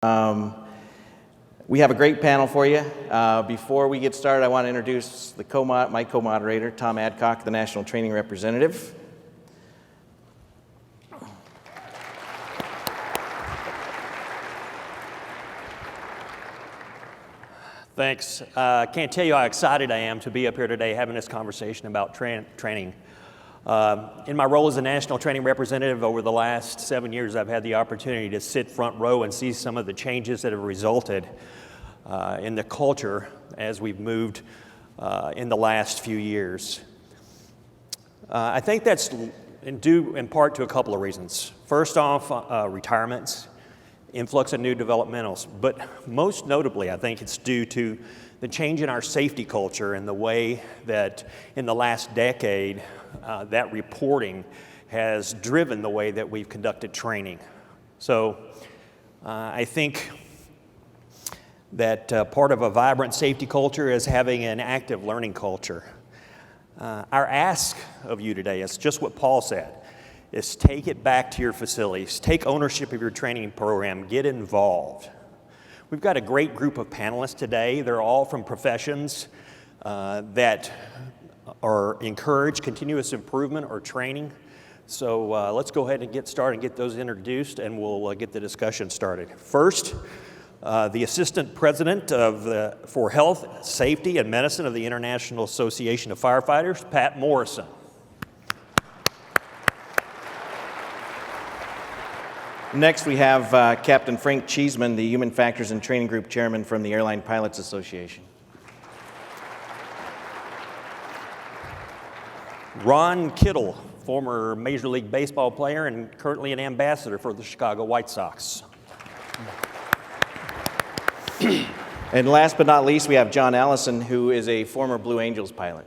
We have a great panel for you. Before we get started, I want to introduce my co-moderator, Tom Adcock, the National Training Representative. Thanks. I can't tell you how excited I am to be up here today having this conversation about training. In my role as a National Training Representative over the last 7 years, I've had the opportunity to sit front row and see some of the changes that have resulted in the culture as we've moved in the last few years. I think that's due in part to a couple of reasons. First off, retirements, influx of new developmentals, but most notably, I think it's due to the change in our safety culture and the way that in the last decade that reporting has driven the way that we've conducted training. So I think that part of a vibrant safety culture is having an active learning culture. Our ask of you today is just what Paul said, is take it back to your facilities, take ownership of your training program, get involved. We've got a great group of panelists today. They're all from professions that are encourage continuous improvement or training. So let's go ahead and get started and get those introduced, and we'll get the discussion started. First, the Assistant President for Health, Safety, and Medicine of the International Association of Firefighters, Pat Morrison. Next, we have Captain Frank Cheeseman, the Human Factors and Training Group Chairman from the Airline Pilots Association. Ron Kittle, former Major League Baseball player and currently an ambassador for the Chicago White Sox. And last but not least, we have John Allison, who is a former Blue Angels pilot.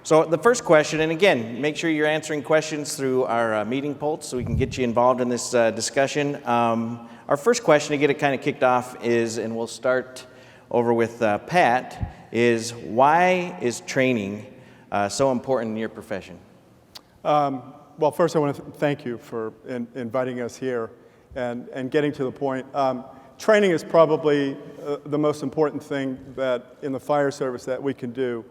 So the first question, and again, make sure you're answering questions through our meeting pulse so we can get you involved in this discussion. Our first question to get it kind of kicked off is, and we'll start over with Pat, is why is training so important in your profession? Well, first I want to thank you for inviting us here and getting to the point. Training is probably the most important thing that in the fire service that we can do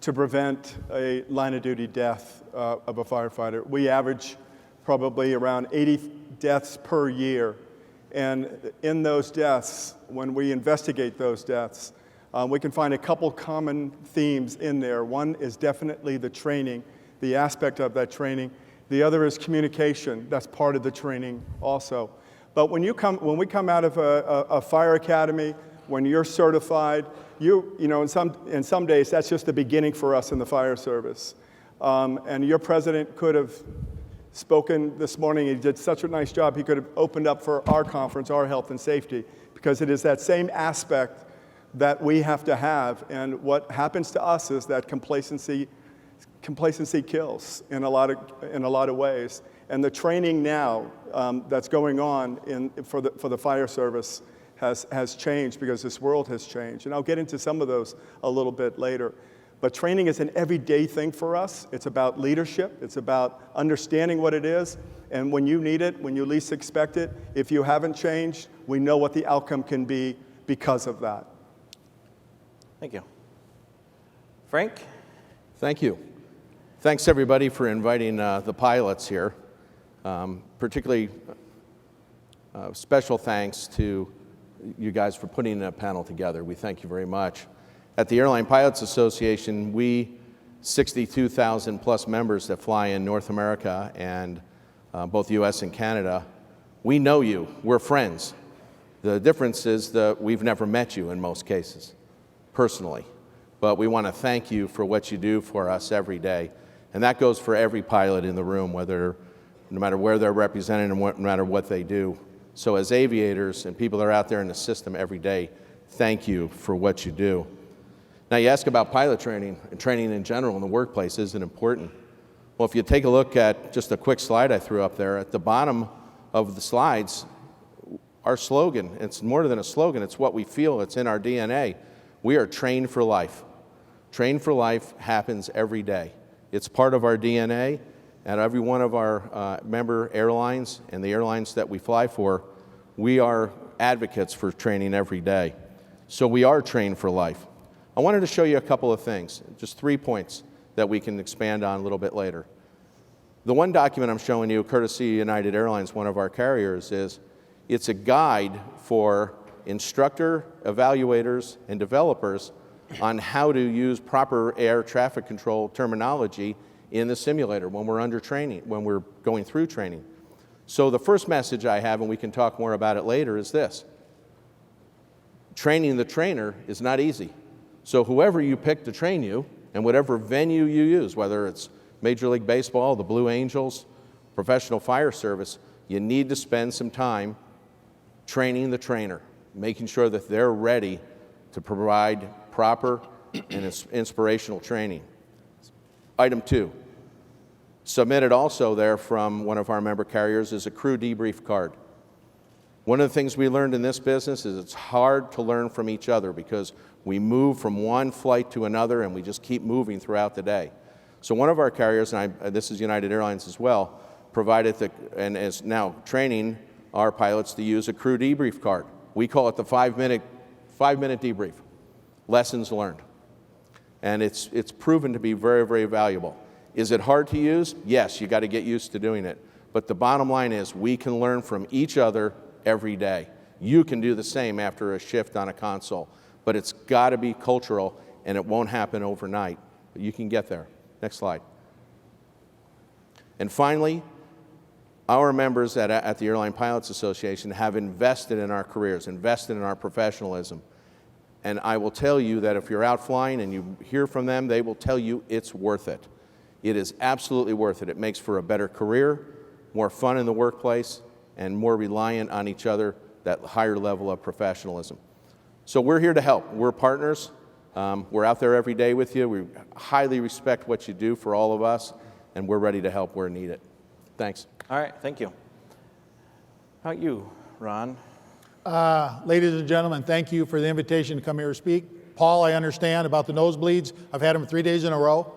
to prevent a line of duty death of a firefighter. We average probably around 80 deaths per year. And in those deaths, when we investigate those deaths, we can find a couple common themes in there. One is definitely the training, the aspect of that training. The other is communication. That's part of the training also. But when we come out of a fire academy, when you're certified, you know, in some days, that's just the beginning for us in the fire service. And your president could have spoken this morning. He did such a nice job. He could have opened up for our conference, our health and safety, because it is that same aspect that we have to have. And what happens to us is that complacency kills in a lot of ways. And the training now that's going on for the fire service has changed because this world has changed. And I'll get into some of those a little bit later. But training is an everyday thing for us. It's about leadership. It's about understanding what it is. And when you need it, when you least expect it, if you haven't changed, we know what the outcome can be because of that. Thank you. Frank? Thank you. Thanks, everybody, for inviting the pilots here. Particularly special thanks to you guys for putting a panel together. We thank you very much. At the Airline Pilots Association, we 62,000 plus members that fly in North America and both US and Canada, we know you. We're friends. The difference is that we've never met you in most cases, personally. But we want to thank you for what you do for us every day. And that goes for every pilot in the room, no matter where they're represented and no matter what they do. So as aviators and people that are out there in the system every day, thank you for what you do. Now you ask about pilot training, and training in general in the workplace, is it important? Well, if you take a look at just a quick slide I threw up there, at the bottom of the slides, our slogan, it's more than a slogan, it's what we feel, it's in our DNA. We are trained for life. Train for life happens every day. It's part of our DNA, At every one of our member airlines and the airlines that we fly for, we are advocates for training every day. So we are trained for life. I wanted to show you a couple of things, just 3 points that we can expand on a little bit later. The one document I'm showing you, courtesy United Airlines, one of our carriers, it's a guide for instructor, evaluators, and developers on how to use proper air traffic control terminology in the simulator when we're under training, when we're going through training. So the first message I have, and we can talk more about it later, is this. Training the trainer is not easy. So whoever you pick to train you, and whatever venue you use, whether it's Major League Baseball, the Blue Angels, professional fire service, you need to spend some time training the trainer, making sure that they're ready to provide proper and inspirational training. Item 2, submitted also there from one of our member carriers is a crew debrief card. One of the things we learned in this business is it's hard to learn from each other because we move from one flight to another and we just keep moving throughout the day. So one of our carriers, and this is United Airlines as well, provided and is now training our pilots to use a crew debrief card. We call it the 5-minute debrief, lessons learned. And it's proven to be very, very valuable. Is it hard to use? Yes, you got to get used to doing it. But the bottom line is we can learn from each other every day. You can do the same after a shift on a console. But it's got to be cultural, and it won't happen overnight. But you can get there. Next slide. And finally, our members at the Airline Pilots Association have invested in our careers, invested in our professionalism. And I will tell you that if you're out flying and you hear from them, they will tell you it's worth it. It is absolutely worth it. It makes for a better career, more fun in the workplace, and more reliant on each other, that higher level of professionalism. So we're here to help. We're partners. We're out there every day with you. We highly respect what you do for all of us, and we're ready to help where needed. Thanks. All right, thank you. How about you, Ron? Ladies and gentlemen, thank you for the invitation to come here to speak. Paul, I understand about the nosebleeds. I've had them 3 days in a row.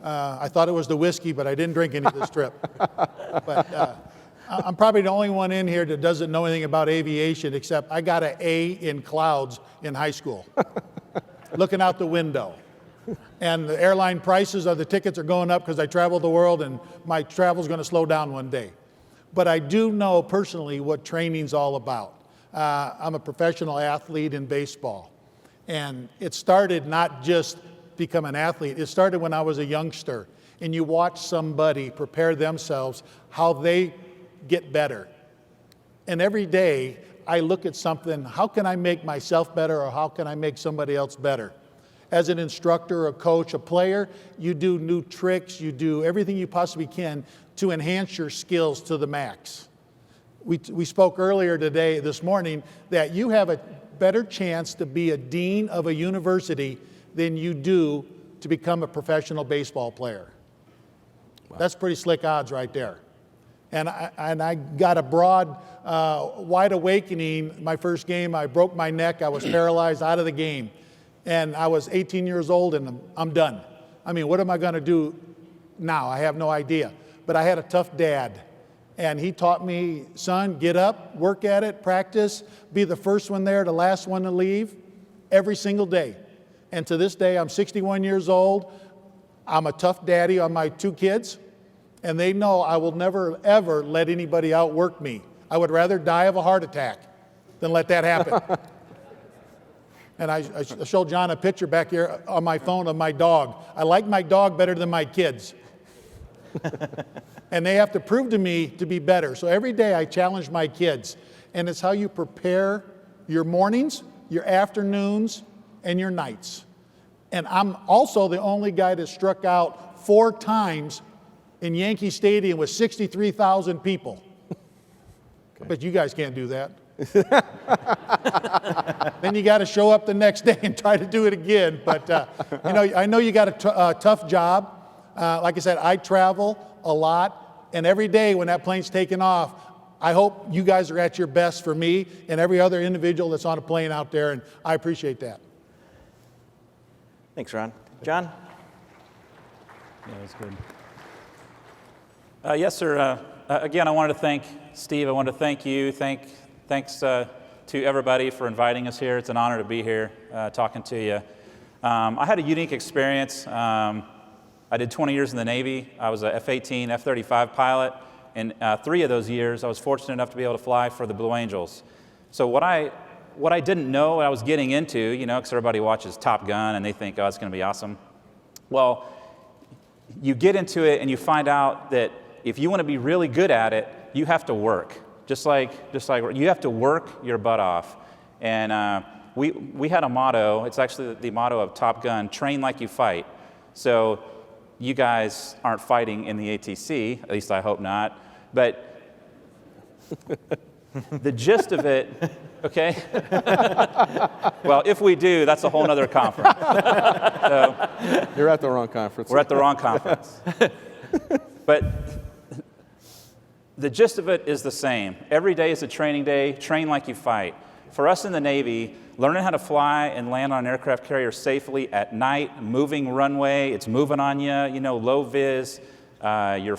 I thought it was the whiskey, but I didn't drink any this trip. But I'm probably the only one in here that doesn't know anything about aviation, except I got an A in clouds in high school, looking out the window. And the airline prices of the tickets are going up because I travel the world, and my travel's going to slow down one day. But I do know personally what training's all about. I'm a professional athlete in baseball. And it started not just become an athlete. It started when I was a youngster. And you watch somebody prepare themselves, how they get better. And every day I look at something, how can I make myself better, or how can I make somebody else better? As an instructor, a coach, a player, you do new tricks, you do everything you possibly can to enhance your skills to the max. We spoke earlier today, this morning, that you have a better chance to be a dean of a university than you do to become a professional baseball player. Wow. That's pretty slick odds right there. And I got a broad, wide awakening. My first game, I broke my neck. I was paralyzed out of the game. And I was 18 years old, and I'm done. I mean, what am I going to do now? I have no idea. But I had a tough dad. And he taught me, son, get up, work at it, practice, be the first one there, the last one to leave, every single day. And to this day, I'm 61 years old. I'm a tough daddy on my 2 kids. And they know I will never, ever let anybody outwork me. I would rather die of a heart attack than let that happen. And I showed John a picture back here on my phone of my dog. I like my dog better than my kids. And they have to prove to me to be better. So every day I challenge my kids. And it's how you prepare your mornings, your afternoons, and your nights. And I'm also the only guy that struck out 4 times in Yankee Stadium with 63,000 people. Okay. But you guys can't do that. Then you got to show up the next day and try to do it again. But I know you got a tough job. Like I said, I travel a lot, and every day when that plane's taking off, I hope you guys are at your best for me and every other individual that's on a plane out there, and I appreciate that. Thanks, Ron. John? Yeah, that's good. Yes, sir. Again, I wanted to thank Steve. I wanted to thank you. Thanks to everybody for inviting us here. It's an honor to be here talking to you. I had a unique experience. I did 20 years in the Navy. I was a F-18, F-35 pilot. And 3 of those years, I was fortunate enough to be able to fly for the Blue Angels. So what I didn't know I was getting into, you know, because everybody watches Top Gun and they think, oh, it's going to be awesome. Well, you get into it and you find out that if you want to be really good at it, you have to work. Just like you have to work your butt off. And we had a motto. It's actually the motto of Top Gun: train like you fight. So you guys aren't fighting in the ATC, at least I hope not. But the gist of it, okay? Well, if we do, that's a whole nother conference. So, You're at the wrong conference. we're at the wrong conference. But the gist of it is the same. Every day is a training day. Train like you fight. For us in the Navy, learning how to fly and land on an aircraft carrier safely at night, moving runway, it's moving on you, you know, low vis. You're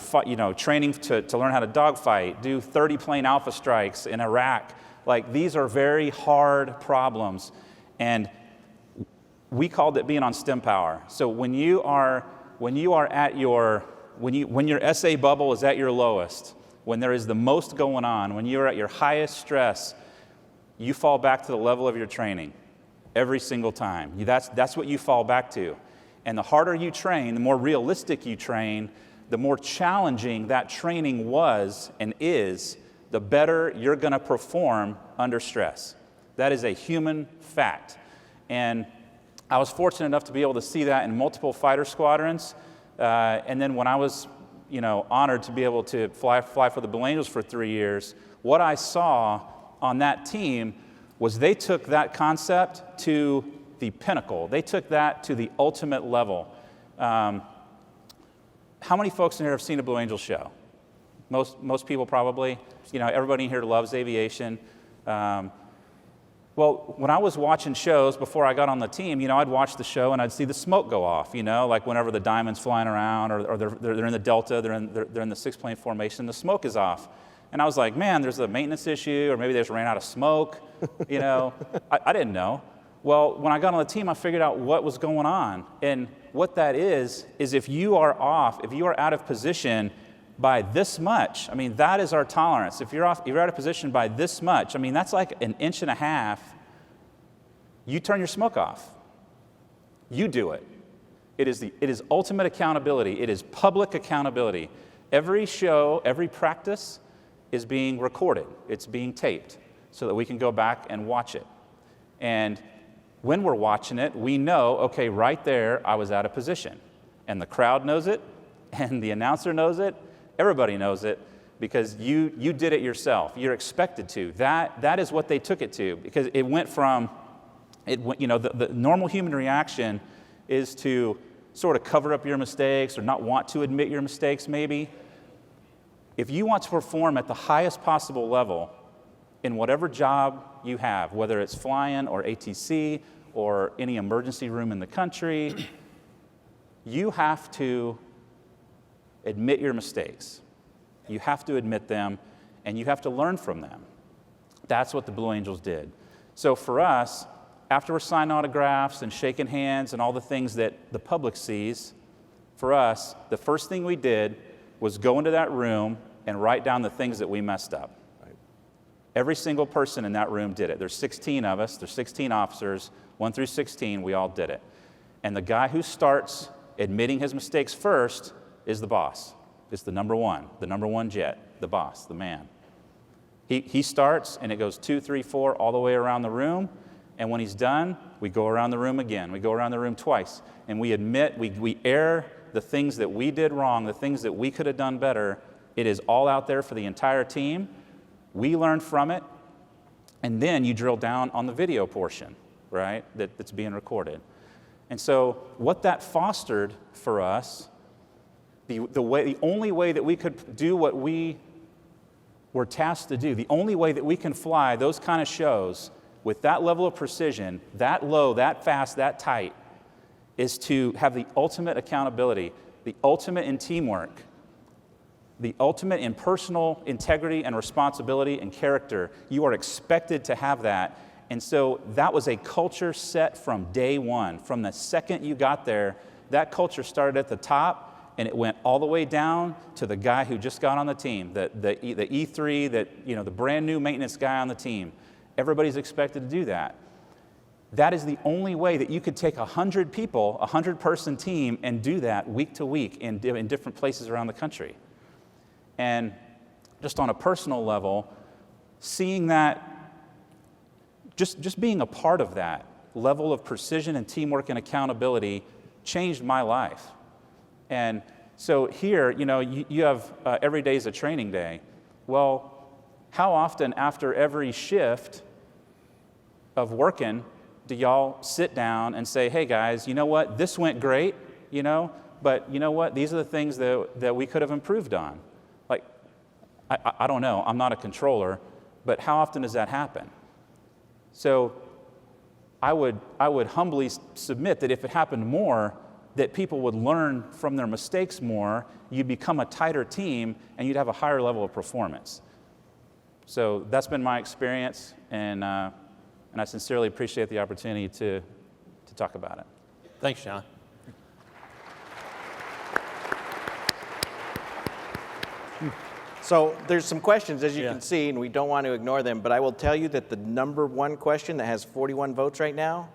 training to learn how to dogfight, do 30 plane alpha strikes in Iraq. Like, these are very hard problems. And we called it being on stem power. So when your SA bubble is at your lowest, when there is the most going on, when you're at your highest stress, you fall back to the level of your training every single time. That's what you fall back to. And the harder you train, the more realistic you train, the more challenging that training was and is, the better you're going to perform under stress. That is a human fact. And I was fortunate enough to be able to see that in multiple fighter squadrons. And then when I was, honored to be able to fly for the Blue Angels for 3 years, what I saw on that team was they took that concept to the pinnacle. They took that to the ultimate level. How many folks in here have seen a Blue Angels show? Most people probably. Everybody in here loves aviation. Well, when I was watching shows before I got on the team, I'd watch the show and I'd see the smoke go off, like whenever the diamond's flying around or they're in the delta, they're in the 6-plane formation, the smoke is off. And I was like, man, there's a maintenance issue, or maybe they just ran out of smoke, I didn't know. Well, when I got on the team, I figured out what was going on. And what that is if you are off, if you are out of position by this much, that is our tolerance. If you're out of position by this much, that's like 1.5 inches, you turn your smoke off. You do it. It is ultimate accountability. It is public accountability. Every show, every practice is being recorded. It's being taped so that we can go back and watch it. And when we're watching it, we know, okay, right there, I was out of position. And the crowd knows it, and the announcer knows it, everybody knows it, because you did it yourself. You're expected to. That is what they took it to, because it went from, the normal human reaction is to sort of cover up your mistakes or not want to admit your mistakes maybe. If you want to perform at the highest possible level in whatever job you have, whether it's flying or ATC or any emergency room in the country, you have to admit your mistakes. You have to admit them, and you have to learn from them. That's what the Blue Angels did. So for us, after we're signing autographs and shaking hands and all the things that the public sees, for us, the first thing we did was go into that room and write down the things that we messed up. Right. Every single person in that room did it. There's 16 of us. There's 16 officers, 1 through 16. We all did it. And the guy who starts admitting his mistakes first is the boss. It's the number one jet, the boss, the man. He starts, and it goes 2, 3, 4, all the way around the room. And when he's done, we go around the room again. We go around the room twice. And we admit, we air the things that we did wrong, the things that we could have done better. It is all out there for the entire team. We learn from it. And then you drill down on the video portion, right, that's being recorded. And so what that fostered for us, the only way that we could do what we were tasked to do, the only way that we can fly those kind of shows with that level of precision, that low, that fast, that tight, is to have the ultimate accountability, the ultimate in teamwork. the ultimate in personal integrity and responsibility and character. You are expected to have that. And so that was a culture set from day one. From the second you got there, that culture started at the top, and it went all the way down to the guy who just got on the team, the E3, the brand new maintenance guy on the team. Everybody's expected to do that. That is the only way that you could take 100 people, a 100-person team, and do that week to week in different places around the country. And just on a personal level, seeing that, just being a part of that level of precision and teamwork and accountability changed my life. And so here, you have every day is a training day. Well, how often after every shift of working do y'all sit down and say, hey guys, you know what, this went great, but you know what, these are the things that we could have improved on. Like, I don't know, I'm not a controller, but how often does that happen? So I would humbly submit that if it happened more, that people would learn from their mistakes more, you'd become a tighter team, and you'd have a higher level of performance. So that's been my experience, and I sincerely appreciate the opportunity to talk about it. Thanks, John. So there's some questions, as you can see, and we don't want to ignore them, but I will tell you that the number one question that has 41 votes right now,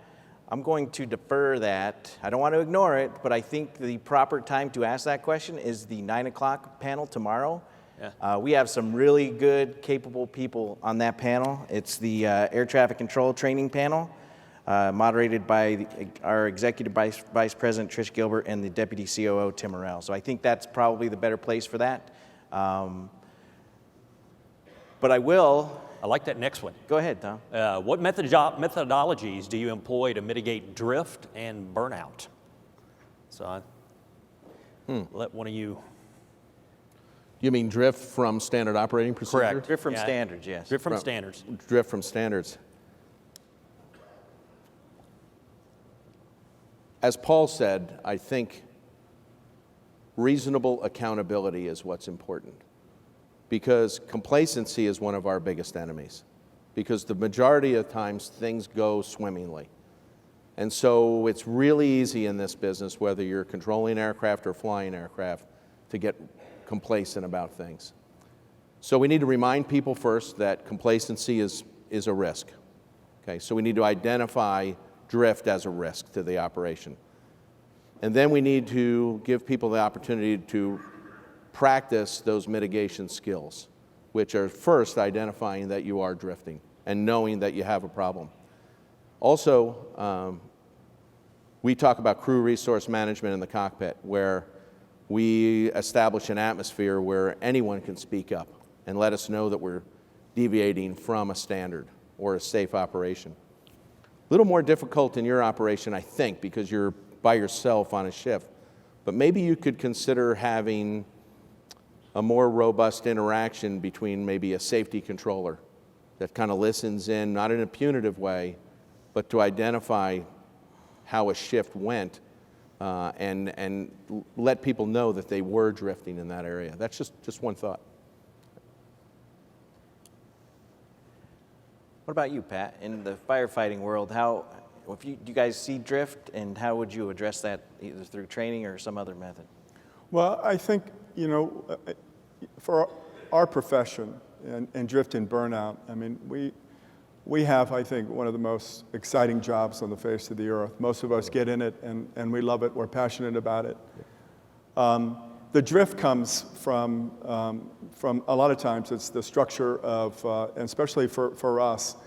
I'm going to defer that. I don't want to ignore it, but I think the proper time to ask that question is the 9 o'clock panel tomorrow. Yeah. We have some really good, capable people on that panel. It's the Air Traffic Control Training Panel, moderated by our Executive Vice President, Trish Gilbert, and the Deputy COO, Tim Morrell. So I think that's probably the better place for that. But I like that next one. Go ahead, Tom. What methodologies do you employ to mitigate drift and burnout? So let one of you. You mean drift from standard operating procedure? Correct. Drift from standards, yes. Drift from standards. Drift from standards. As Paul said, I think reasonable accountability is what's important, because complacency is one of our biggest enemies, because the majority of times things go swimmingly. And so it's really easy in this business, whether you're controlling aircraft or flying aircraft, to get complacent about things. So we need to remind people first that complacency is a risk. Okay, so we need to identify drift as a risk to the operation. And then we need to give people the opportunity to practice those mitigation skills, which are first identifying that you are drifting and knowing that you have a problem. Also, we talk about crew resource management in the cockpit, where we establish an atmosphere where anyone can speak up and let us know that we're deviating from a standard or a safe operation. A little more difficult in your operation, I think, because you're by yourself on a shift. But maybe you could consider having a more robust interaction between maybe a safety controller that kind of listens in, not in a punitive way, but to identify how a shift went, and let people know that they were drifting in that area. That's just one thought. What about you, Pat? In the firefighting world, do you guys see drift, and how would you address that, either through training or some other method? Well, I think, for our profession and drift and burnout, I mean, we have, I think, one of the most exciting jobs on the face of the earth. Most of us get in it, and we love it. We're passionate about it. The drift comes from a lot of times, it's the structure of, and especially for us,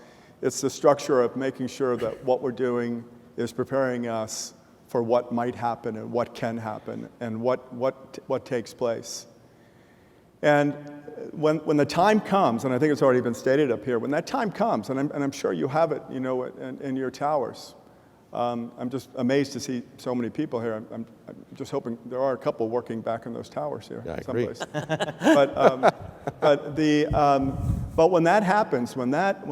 it's the structure of making sure that what we're doing is preparing us for what might happen and what can happen and what takes place. And when the time comes, and I think it's already been stated up here, when that time comes, and I'm sure you have it, in your towers. I'm just amazed to see so many people here. I'm just hoping there are a couple working back in those towers here, yeah, someplace. But when that happens, when that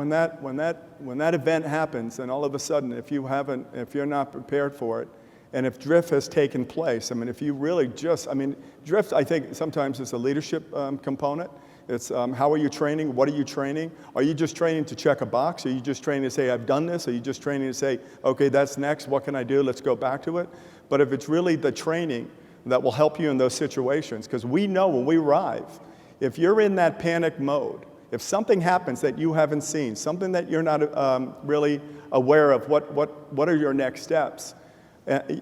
event happens, and all of a sudden, if you're not prepared for it, And if drift has taken place, I mean, if you really just, I mean, drift, I think sometimes is a leadership component. It's how are you training? What are you training? Are you just training to check a box? Are you just training to say, I've done this? Are you just training to say, okay, that's next, what can I do? Let's go back to it. But if it's really the training that will help you in those situations, because we know when we arrive, if you're in that panic mode, if something happens that you haven't seen, something that you're not really aware of, what are your next steps?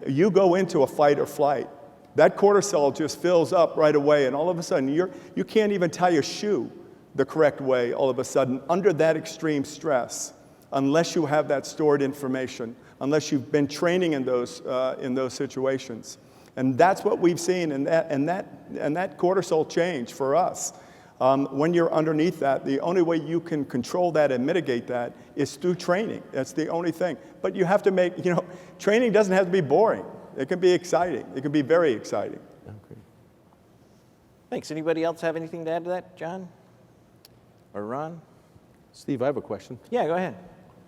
You go into a fight or flight. That cortisol just fills up right away, and all of a sudden, you can't even tie your shoe the correct way all of a sudden under that extreme stress, unless you have that stored information, unless you've been training in those situations. And that's what we've seen, and that cortisol change for us. When you're underneath that, the only way you can control that and mitigate that is through training. That's the only thing. But you have to make, training doesn't have to be boring. It can be exciting. It can be very exciting. Okay. Thanks. Anybody else have anything to add to that, John? Or Ron? Steve, I have a question. Yeah, go ahead.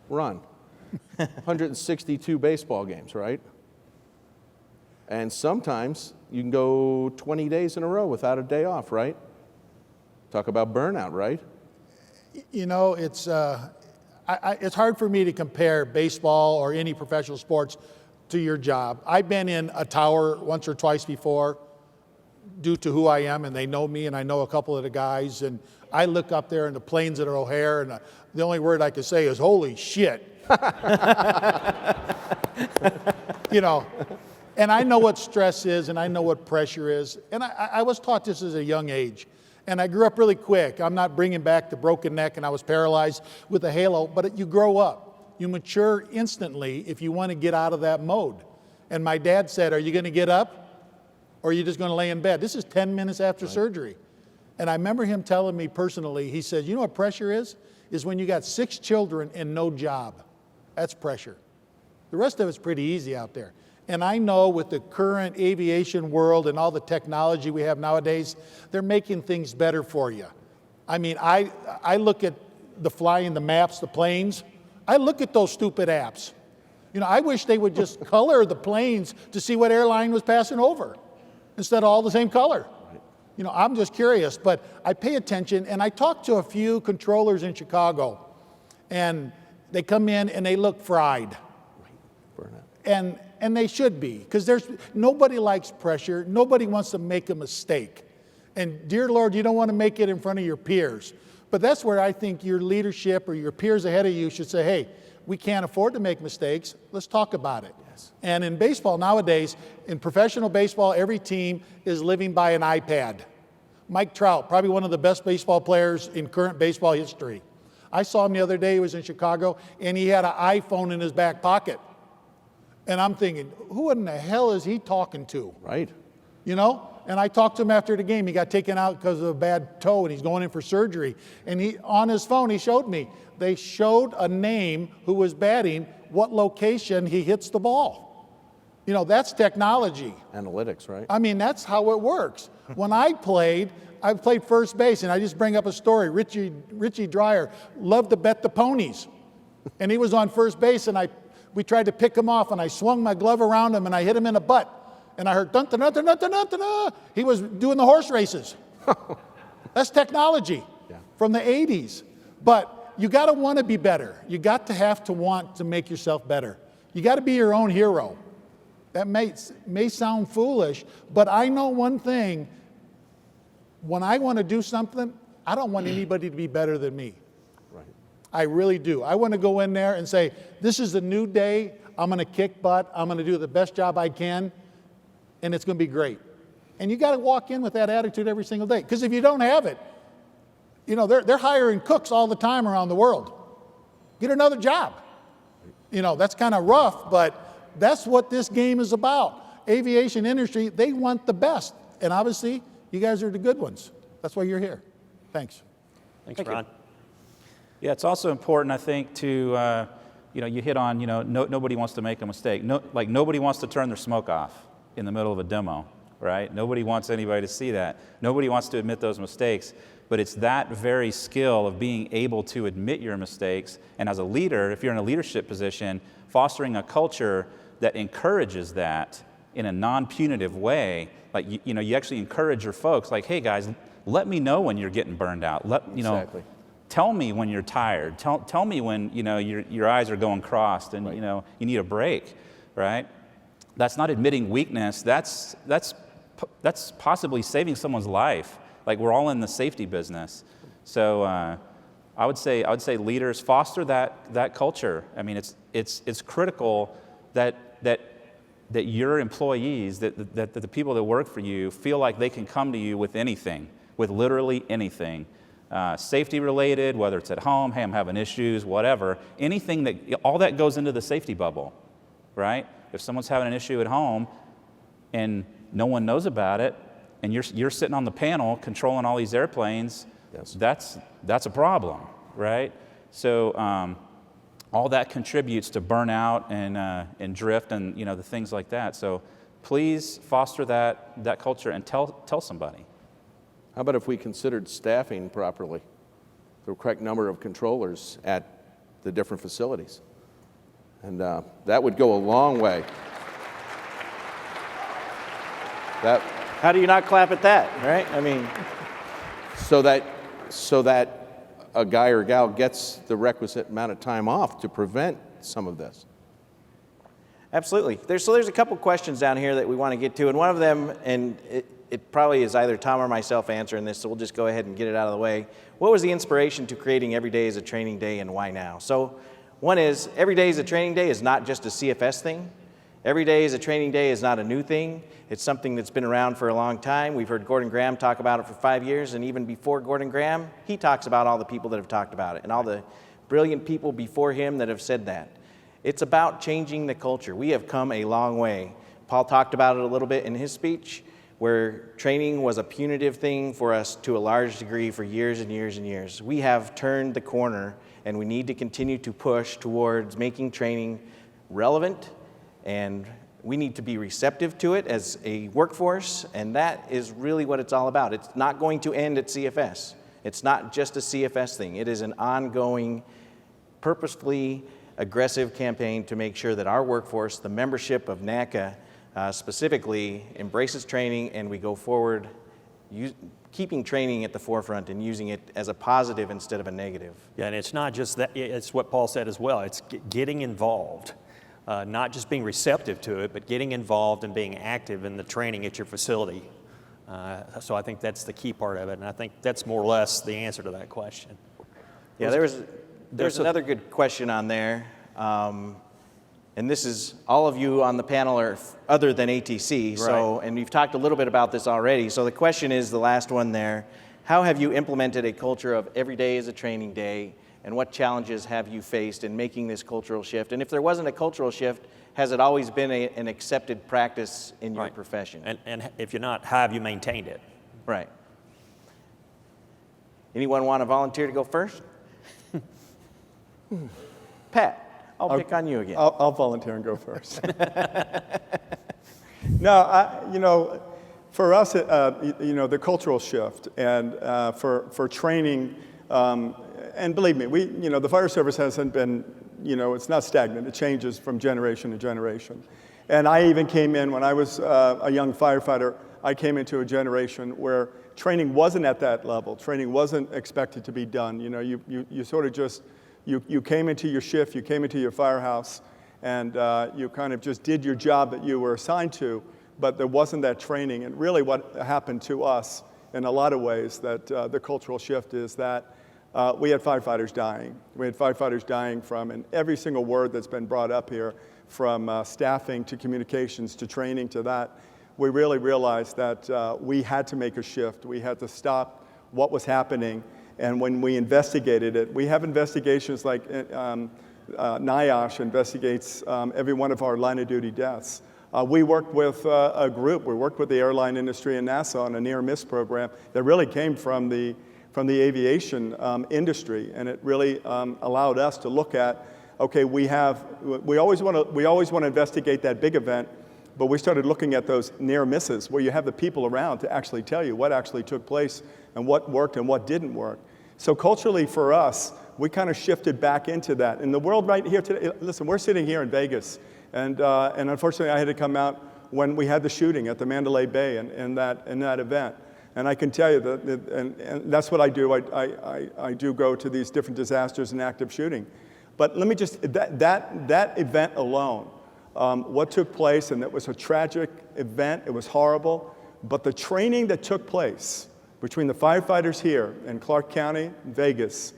Ron, 162 baseball games, right? And sometimes you can go 20 days in a row without a day off, right? Talk about burnout, right? It's hard for me to compare baseball or any professional sports to your job. I've been in a tower once or twice before due to who I am, and they know me, and I know a couple of the guys, and I look up there in the planes at O'Hare, and the only word I can say is, holy shit. And I know what stress is, and I know what pressure is, and I was taught this as a young age. And I grew up really quick. I'm not bringing back the broken neck and I was paralyzed with a halo, but you grow up. You mature instantly if you want to get out of that mode. And my dad said, are you going to get up or are you just going to lay in bed? This is 10 minutes after surgery. And I remember him telling me personally, he said, you know what pressure is? Is when you got 6 children and no job. That's pressure. The rest of it's pretty easy out there. And I know with the current aviation world and all the technology we have nowadays, they're making things better for you. I mean, I look at the flying, the maps, the planes. I look at those stupid apps. I wish they would just color the planes to see what airline was passing over instead of all the same color. I'm just curious, but I pay attention, and I talk to a few controllers in Chicago, and they come in and they look fried. Burnout. And they should be, because nobody likes pressure. Nobody wants to make a mistake. And dear Lord, you don't want to make it in front of your peers. But that's where I think your leadership or your peers ahead of you should say, hey, we can't afford to make mistakes. Let's talk about it. Yes. And in baseball nowadays, in professional baseball, every team is living by an iPad. Mike Trout, probably one of the best baseball players in current baseball history. I saw him the other day, he was in Chicago, and he had an iPhone in his back pocket. And I'm thinking, who in the hell is he talking to? Right. And I talked to him after the game. He got taken out because of a bad toe, and he's going in for surgery. And on his phone, he showed me. They showed a name who was batting, what location he hits the ball. That's technology. Analytics, right? I mean, that's how it works. When I played first base, and I just bring up a story. Richie Dreyer loved to bet the ponies. And he was on first base, and we tried to pick him off, and I swung my glove around him, and I hit him in the butt. And I heard, dun, dun, dun, dun, dun, dun, dun, dun. He was doing the horse races. That's technology from the 80s. But you got to want to be better. You got to have to want to make yourself better. You got to be your own hero. That may sound foolish, but I know one thing. When I want to do something, I don't want anybody to be better than me. I really do. I want to go in there and say, this is a new day. I'm going to kick butt. I'm going to do the best job I can, and it's going to be great. And you got to walk in with that attitude every single day. Because if you don't have it, they're hiring cooks all the time around the world. Get another job. That's kind of rough, but that's what this game is about. Aviation industry, they want the best. And obviously, you guys are the good ones. That's why you're here. Thanks. Thanks, Ron. Ron. Yeah, it's also important, I think, to, you hit on, nobody wants to make a mistake. Nobody wants to turn their smoke off in the middle of a demo, right? Nobody wants anybody to see that. Nobody wants to admit those mistakes. But it's that very skill of being able to admit your mistakes. And as a leader, if you're in a leadership position, fostering a culture that encourages that in a non-punitive way. Like, you actually encourage your folks, like, hey guys, let me know when you're getting burned out. Exactly. Tell me when you're tired. Tell me when, your eyes are going crossed and, Right. You need a break, right? That's not admitting weakness. That's possibly saving someone's life. Like, we're all in the safety business. So I would say leaders foster that culture. I mean, it's critical that your employees, that the people that work for you feel like they can come to you with anything, with literally anything. Safety related, whether it's at home, hey, I'm having issues, whatever. Anything all that goes into the safety bubble, right? If someone's having an issue at home and no one knows about it, and you're sitting on the panel controlling all these airplanes, Yes. that's a problem, right? So all that contributes to burnout and drift and the things like that. So please foster that culture and tell somebody. How about if we considered staffing properly, the correct number of controllers at the different facilities? And that would go a long way. How do you not clap at that, right? I mean, So that a guy or gal gets the requisite amount of time off to prevent some of this. absolutely. There's a couple questions down here that we want to get to, and one of them, and it probably is either Tom or myself answering this, so we'll just go ahead and get it out of the way. What was the inspiration to creating Every Day as a Training Day, and why now? So one is, Every Day as a Training Day is not just a CFS thing. Every Day as a Training Day is not a new thing. It's something that's been around for a long time. We've heard Gordon Graham talk about it for 5 years, and even before Gordon Graham, he talks about all the people that have talked about it and all the brilliant people before him that have said that. It's about changing the culture. We have come a long way. Paul talked about it a little bit in his speech, where training was a punitive thing for us to a large degree for years and years and years. We have turned the corner, and we need to continue to push towards making training relevant, and we need to be receptive to it as a workforce, and that is really what it's all about. It's not going to end at CFS. It's not just a CFS thing. It is an ongoing, purposefully aggressive campaign to make sure that our workforce, the membership of NATCA specifically, embraces training, and we go forward keeping training at the forefront and using it as a positive instead of a negative. Yeah, and it's not just that, it's what Paul said as well. It's getting involved. Not just being receptive to it, but getting involved and being active in the training at your facility. So I think that's the key part of it, and I think that's more or less the answer to that question. Yeah, there's another good question on there, and this is, all of you on the panel are other than ATC, so, and you've talked a little bit about this already. So the question is, the last one there, how have you implemented a culture of every day as a training day? And what challenges have you faced in making this cultural shift? And if there wasn't a cultural shift, has it always been an accepted practice in your profession? And if you're not, how have you maintained it? Right. Anyone want to volunteer to go first? Pat, I'll pick on you again. I'll volunteer and go first. No, for us, the cultural shift and for training. And believe me, the fire service hasn't been, it's not stagnant. It changes from generation to generation. And I even came in, when I was a young firefighter, I came into a generation where training wasn't at that level. Training wasn't expected to be done. You sort of just, you came into your shift, you came into your firehouse, and you kind of just did your job that you were assigned to, but there wasn't that training. And really what happened to us in a lot of ways, that the cultural shift is that we had firefighters dying. We had firefighters dying from, and every single word that's been brought up here, from staffing to communications to training to that, we really realized that we had to make a shift. We had to stop what was happening, and when we investigated it, we have investigations like NIOSH investigates every one of our line of duty deaths. We worked with a group, we worked with the airline industry and NASA on a near miss program that really came from the aviation industry, and it really allowed us to look at, okay, we always want to investigate that big event, but we started looking at those near misses where you have the people around to actually tell you what actually took place and what worked and what didn't work. So culturally for us, we kind of shifted back into that. In the world right here today, listen, we're sitting here in Vegas, And unfortunately, I had to come out when we had the shooting at the Mandalay Bay in that event. And I can tell you that, and that's what I do. I do go to these different disasters and active shooting. But let me just, that event alone, what took place, and it was a tragic event, it was horrible, but the training that took place between the firefighters here in Clark County, Vegas,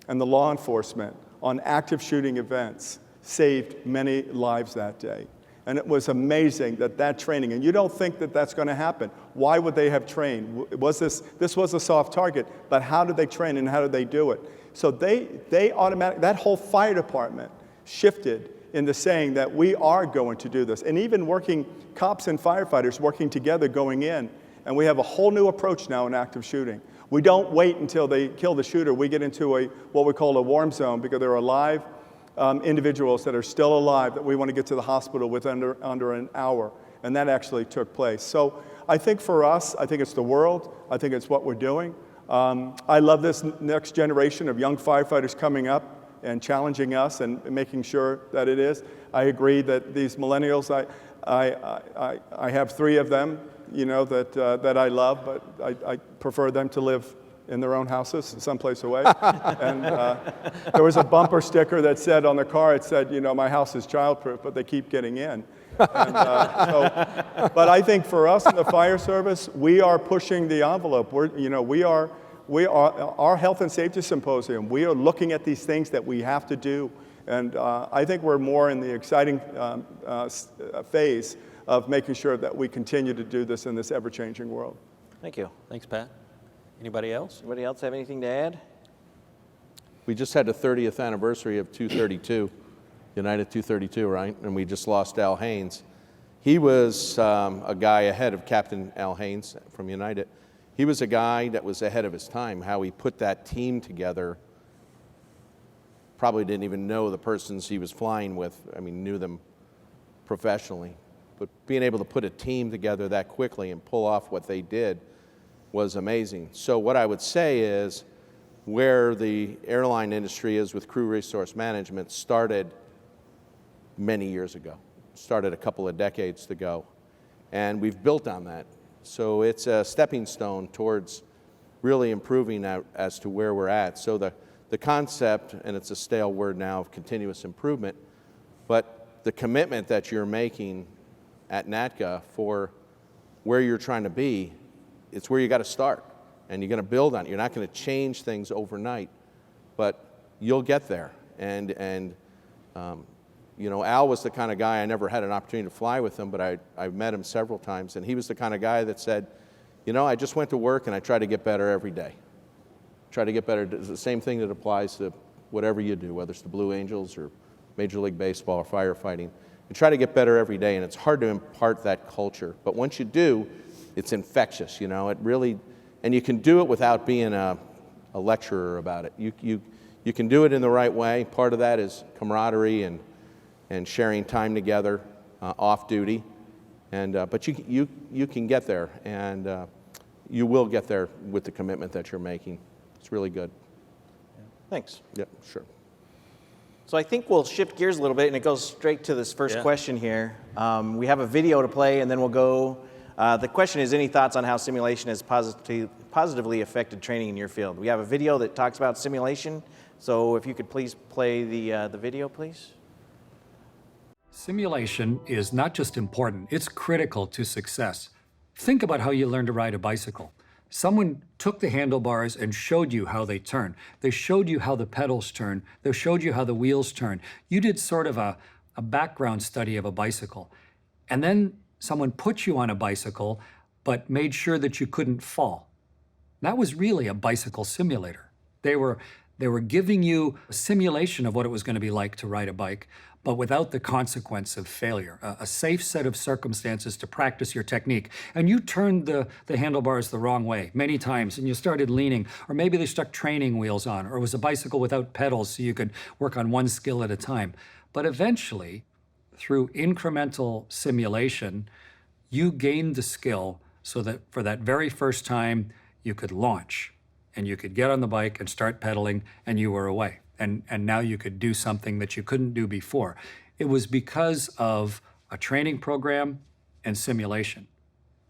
and the law enforcement on active shooting events saved many lives that day. And it was amazing that training, and you don't think that that's going to happen. Why would they have trained? This was a soft target, but how did they train and how did they do it? So they automatically, that whole fire department shifted into saying that we are going to do this. And even working, cops and firefighters working together going in, and we have a whole new approach now in active shooting. We don't wait until they kill the shooter. We get into what we call a warm zone because they're alive. Individuals that are still alive that we want to get to the hospital within under an hour, and that actually took place. So I think for us, I think it's the world, I think it's what we're doing. I love this next generation of young firefighters coming up and challenging us and making sure that it is. I agree that these millennials, I have 3 of them, you know, that I love, but I prefer them to live in their own houses, someplace away. And there was a bumper sticker that said on the car, it said, you know, my house is childproof, but they keep getting in. And, but I think for us in the fire service, we are pushing the envelope. Our health and safety symposium, we are looking at these things that we have to do. And I think we're more in the exciting phase of making sure that we continue to do this in this ever-changing world. Thank you. Thanks, Pat. Anybody else? Anybody else have anything to add? We just had the 30th anniversary of 232, United 232, right? And we just lost Al Haynes. He was a guy ahead of Captain Al Haynes from United. He was a guy that was ahead of his time, how he put that team together. Probably didn't even know the persons he was flying with. I mean, knew them professionally. But being able to put a team together that quickly and pull off what they did was amazing. So what I would say is where the airline industry is with crew resource management started many years ago, started a couple of decades ago, and we've built on that. So it's a stepping stone towards really improving as to where we're at. So the concept, and it's a stale word now, of continuous improvement, but the commitment that you're making at NATCA for where you're trying to be, it's where you got to start, and you're going to build on it. You're not going to change things overnight, but you'll get there. And you know, Al was the kind of guy, I never had an opportunity to fly with him, but I've met him several times, and he was the kind of guy that said, you know, I just went to work and I try to get better every day. Try to get better. It's the same thing that applies to whatever you do, whether it's the Blue Angels or Major League Baseball or firefighting. You try to get better every day, and it's hard to impart that culture. But once you do, it's infectious, you know. It really, and you can do it without being a lecturer about it. You can do it in the right way. Part of that is camaraderie and sharing time together off duty, and but you can get there, and you will get there with the commitment that you're making. It's really good. Thanks. Yep, sure. So I think we'll shift gears a little bit, and it goes straight to this first question here. We have a video to play, and then we'll go. The question is, any thoughts on how simulation has positively affected training in your field? We have a video that talks about simulation, so if you could please play the video, please. Simulation is not just important, it's critical to success. Think about how you learn to ride a bicycle. Someone took the handlebars and showed you how they turn. They showed you how the pedals turn. They showed you how the wheels turn. You did sort of a background study of a bicycle. And then someone put you on a bicycle, but made sure that you couldn't fall. That was really a bicycle simulator. They were giving you a simulation of what it was going to be like to ride a bike, but without the consequence of failure, a safe set of circumstances to practice your technique. And you turned the handlebars the wrong way many times, and you started leaning, or maybe they stuck training wheels on, or it was a bicycle without pedals so you could work on one skill at a time. But eventually, through incremental simulation, you gained the skill so that for that very first time, you could launch, and you could get on the bike and start pedaling, and you were away. And now you could do something that you couldn't do before. It was because of a training program and simulation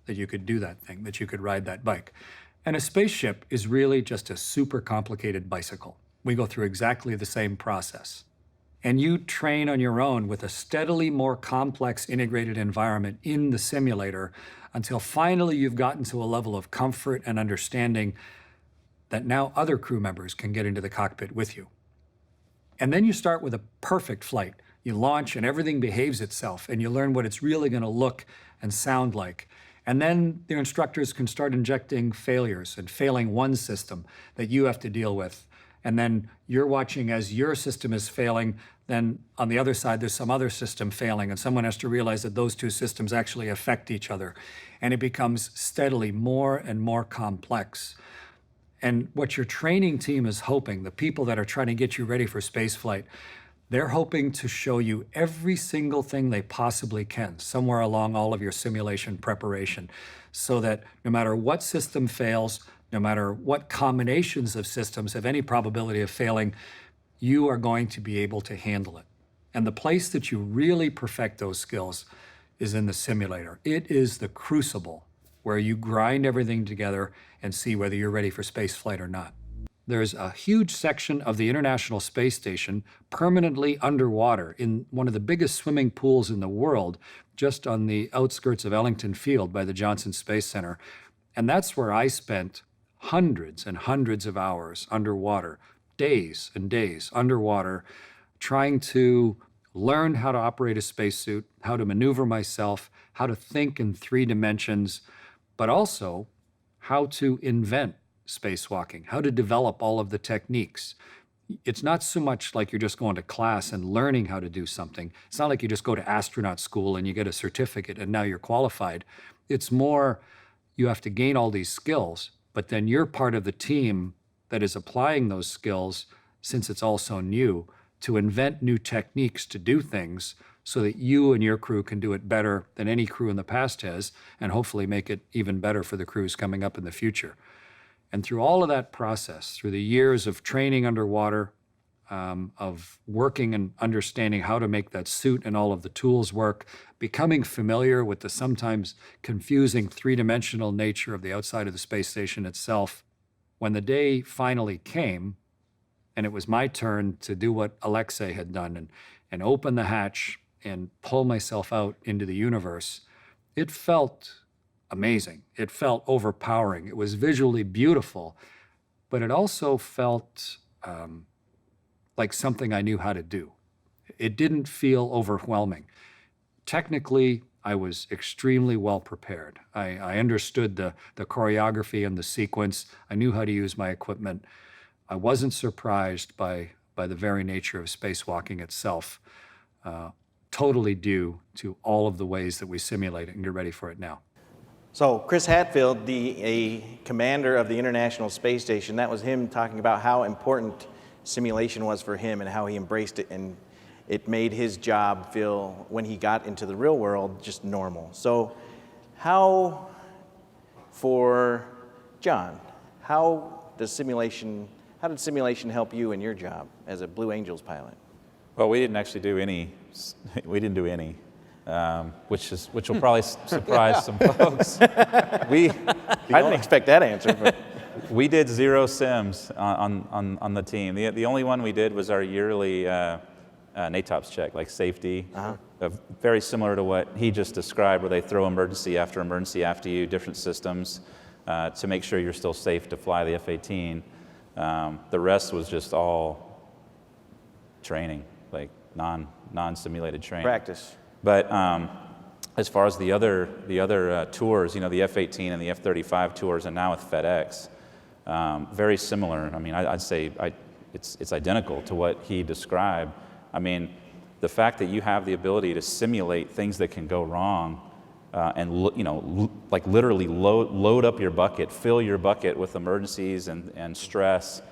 that you could do that thing, that you could ride that bike. And a spaceship is really just a super complicated bicycle. We go through exactly the same process. And you train on your own with a steadily more complex integrated environment in the simulator until finally you've gotten to a level of comfort and understanding that now other crew members can get into the cockpit with you. And then you start with a perfect flight. You launch and everything behaves itself, and you learn what it's really going to look and sound like. And then the instructors can start injecting failures and failing one system that you have to deal with. And then you're watching as your system is failing, then on the other side there's some other system failing, and someone has to realize that those two systems actually affect each other. And it becomes steadily more and more complex. And what your training team is hoping, the people that are trying to get you ready for spaceflight, they're hoping to show you every single thing they possibly can somewhere along all of your simulation preparation, so that no matter what system fails, no matter what combinations of systems have any probability of failing, you are going to be able to handle it. And the place that you really perfect those skills is in the simulator. It is the crucible where you grind everything together and see whether you're ready for space flight or not. There's a huge section of the International Space Station permanently underwater in one of the biggest swimming pools in the world, just on the outskirts of Ellington Field by the Johnson Space Center. And that's where I spent hundreds and hundreds of hours underwater, days and days underwater, trying to learn how to operate a spacesuit, how to maneuver myself, how to think in 3 dimensions, but also how to invent spacewalking, how to develop all of the techniques. It's not so much like you're just going to class and learning how to do something. It's not like you just go to astronaut school and you get a certificate and now you're qualified. It's more, you have to gain all these skills, but then you're part of the team that is applying those skills, since it's all so new, to invent new techniques to do things so that you and your crew can do it better than any crew in the past has, and hopefully make it even better for the crews coming up in the future. And through all of that process, through the years of training underwater, of working and understanding how to make that suit and all of the tools work, becoming familiar with the sometimes confusing 3-dimensional nature of the outside of the space station itself, when the day finally came, and it was my turn to do what Alexei had done and open the hatch and pull myself out into the universe, it felt amazing. It felt overpowering. It was visually beautiful, but it also felt like something I knew how to do. It didn't feel overwhelming. Technically, I was extremely well prepared. I understood the choreography and the sequence. I knew how to use my equipment. I wasn't surprised by the very nature of spacewalking itself, totally due to all of the ways that we simulate it and get ready for it now. So Chris Hadfield, a commander of the International Space Station, that was him talking about how important simulation was for him and how he embraced it, and it made his job feel, when he got into the real world, just normal. So how, for John, how did simulation help you in your job as a Blue Angels pilot? Well, we didn't actually do any. Which will probably surprise some folks. I didn't expect that answer. But. We did 0 sims on the team. The only one we did was our yearly NATOPS check, like safety, very similar to what he just described, where they throw emergency after you, different systems, to make sure you're still safe to fly the F-18. The rest was just all training, like non-simulated training. Practice. But as far as the other tours, the F-18 and the F-35 tours, and now with FedEx, very similar. I mean, I'd say it's identical to what he described. I mean, the fact that you have the ability to simulate things that can go wrong, and like literally load up your bucket, fill your bucket with emergencies and stress,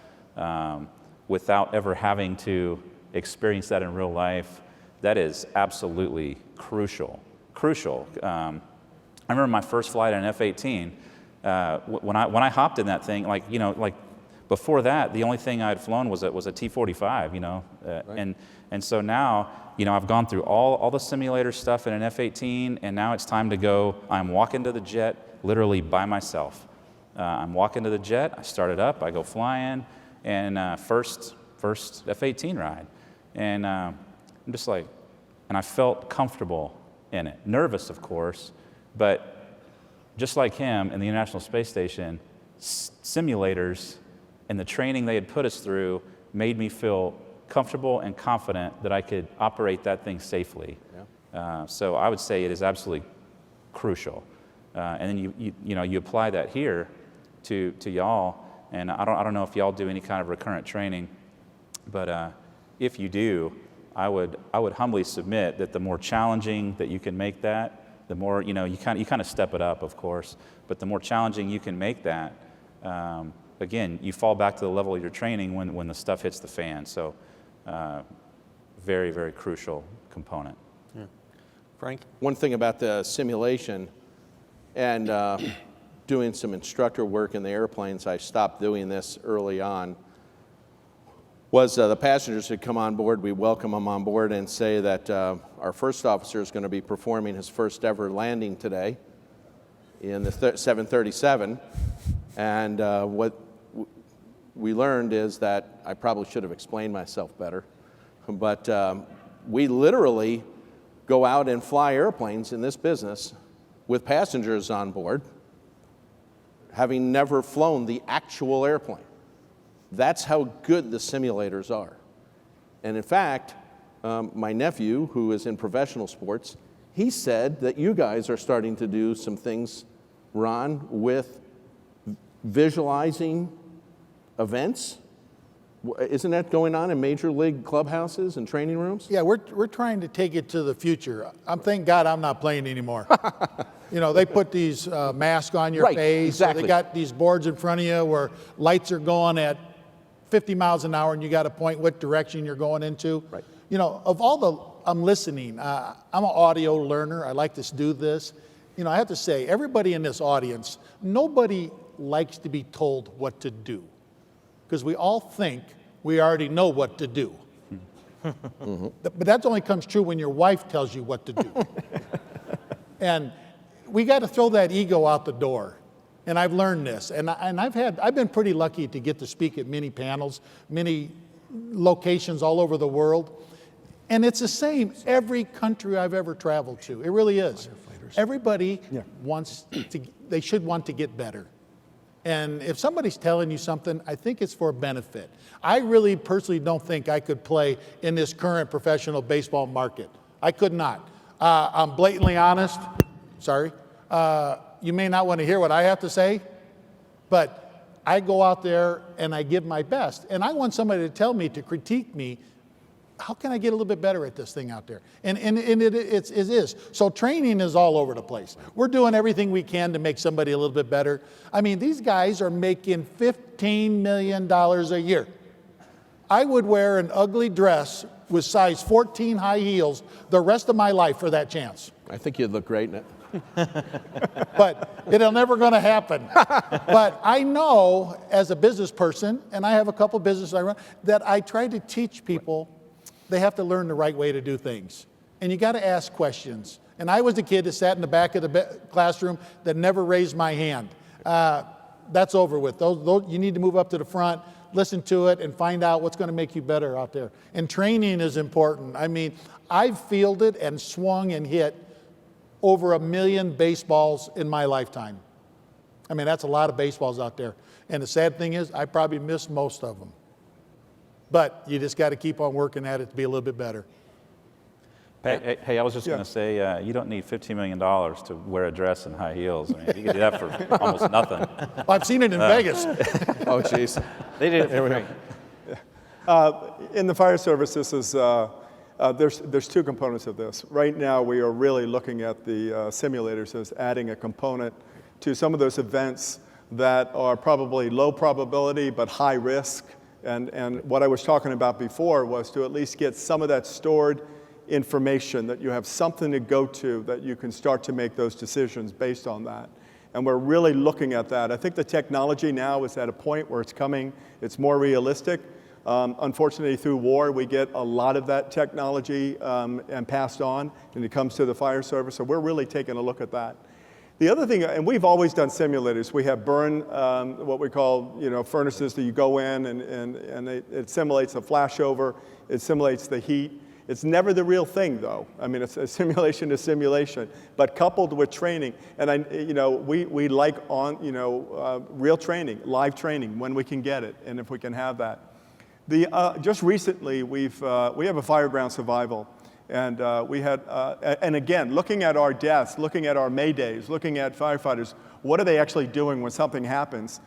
without ever having to experience that in real life, that is absolutely crucial. I remember my first flight on an F-18. When I hopped in that thing, like Before that, the only thing I'd flown was a T-45, you know, and so now, you know, I've gone through all the simulator stuff in an F-18, and now it's time to go. I'm walking to the jet literally by myself. I'm walking to the jet, I start it up, I go flying, and first F-18 ride. And I'm just like, and I felt comfortable in it. Nervous, of course, but just like him in the International Space Station, simulators and the training they had put us through made me feel comfortable and confident that I could operate that thing safely. Yeah. So I would say it is absolutely crucial. And then you apply that here to y'all, and I don't know if y'all do any kind of recurrent training, but if you do, I would humbly submit that the more challenging that you can make that, the more, you know, you kind of step it up, of course, but the more challenging you can make that, again, you fall back to the level of your training when the stuff hits the fan. So very, very crucial component. Yeah. Frank? One thing about the simulation and doing some instructor work in the airplanes, I stopped doing this early on, was the passengers who come on board, we welcome them on board and say that our first officer is going to be performing his first ever landing today in the 737. And what we learned is that I probably should have explained myself better, but we literally go out and fly airplanes in this business with passengers on board, having never flown the actual airplane. That's how good the simulators are. And in fact, my nephew, who is in professional sports, he said that you guys are starting to do some things, Ron, with visualizing events. Isn't that going on in major league clubhouses and training rooms? Yeah, we're trying to take it to the future. Thank God I'm not playing anymore. You know, they put these masks on your Right, face. exactly. They got these boards in front of you where lights are going at 50 miles an hour and you got to point what direction you're going into. Right. You know, I'm listening. I'm an audio learner. I like to do this. You know, I have to say, everybody in this audience, nobody likes to be told what to do, because we all think we already know what to do. Mm-hmm. But that only comes true when your wife tells you what to do. And we got to throw that ego out the door. And I've learned this. And I've been pretty lucky to get to speak at many panels, many locations all over the world. And it's the same every country I've ever traveled to. It really is. Everybody they should want to get better. And if somebody's telling you something, I think it's for a benefit. I really personally don't think I could play in this current professional baseball market. I could not. I'm blatantly honest. Sorry. You may not want to hear what I have to say, but I go out there and I give my best. And I want somebody to tell me, to critique me, how can I get a little bit better at this thing out there? And it is. So training is all over the place. We're doing everything we can to make somebody a little bit better. I mean, these guys are making $15 million a year. I would wear an ugly dress with size 14 high heels the rest of my life for that chance. I think you'd look great in it. But it'll never going to happen. But I know as a business person, and I have a couple businesses I run, that I try to teach people they have to learn the right way to do things. And you got to ask questions. And I was a kid that sat in the back of the classroom that never raised my hand. That's over with. Those, you need to move up to the front, listen to it, and find out what's going to make you better out there. And training is important. I mean, I've fielded and swung and hit over 1 million baseballs in my lifetime. I mean, that's a lot of baseballs out there. And the sad thing is, I probably missed most of them. But you just got to keep on working at it to be a little bit better. Hey, I was just going to say, you don't need $15 million to wear a dress and high heels. I mean, you could do that for almost nothing. Well, I've seen it in Vegas. Oh, jeez. They did it for free. In the fire service, this is, there's two components of this. Right now, we are really looking at the simulators as adding a component to some of those events that are probably low probability but high risk. And what I was talking about before was to at least get some of that stored information, that you have something to go to, that you can start to make those decisions based on that. And we're really looking at that. I think the technology now is at a point where it's more realistic. Unfortunately, through war, we get a lot of that technology and passed on when it comes to the fire service. So we're really taking a look at that. The other thing, and we've always done simulators. We have burn, what we call, furnaces that you go in and it simulates a flashover. It simulates the heat. It's never the real thing, though. I mean, it's a simulation to simulation, but coupled with training. And we like real training, live training when we can get it, and if we can have that. Just recently, we have a fireground survival, and we had, and again, looking at our deaths, looking at our maydays, looking at firefighters, what are they actually doing when something happens?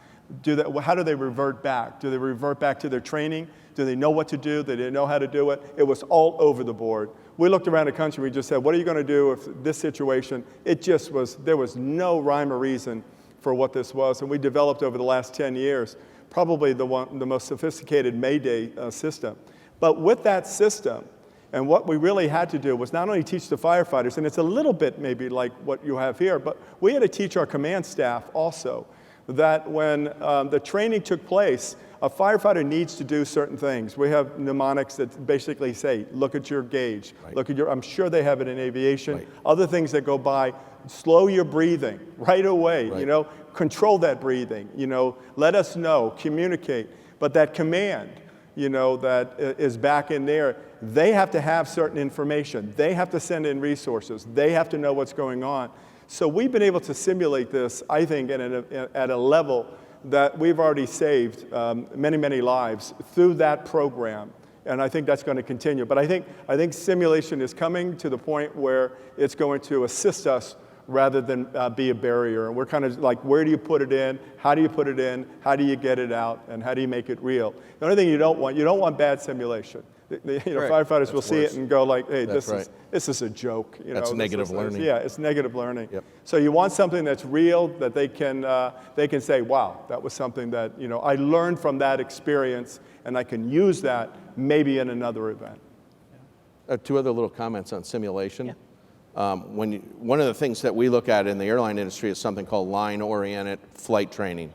How do they revert back? Do they revert back to their training? Do they know what to do? Do they know how to do it? It was all over the board. We looked around the country, we just said, what are you going to do if this situation, there was no rhyme or reason for what this was. And we developed over the last 10 years, probably the most sophisticated Mayday system. But with that system, and what we really had to do was not only teach the firefighters, and it's a little bit maybe like what you have here, but we had to teach our command staff also that when the training took place, a firefighter needs to do certain things. We have mnemonics that basically say, look at your gauge, right. I'm sure they have it in aviation, right. Other things that go by, slow your breathing right away, right. Control that breathing, let us know, communicate. But that command, that is back in there, they have to have certain information. They have to send in resources. They have to know what's going on. So we've been able to simulate this, I think, at a level that we've already saved many, many lives through that program. And I think that's going to continue. But I think simulation is coming to the point where it's going to assist us rather than be a barrier. And we're kind of like, where do you put it in? How do you put it in? How do you get it out? And how do you make it real? The only thing you don't want bad simulation. Firefighters will see it and go like, hey, this is a joke. That's negative learning. Yeah, it's negative learning. Yep. So you want something that's real, that they can say, wow, that was something that I learned from that experience, and I can use that maybe in another event. Two other little comments on simulation. Yeah. One of the things that we look at in the airline industry is something called line-oriented flight training.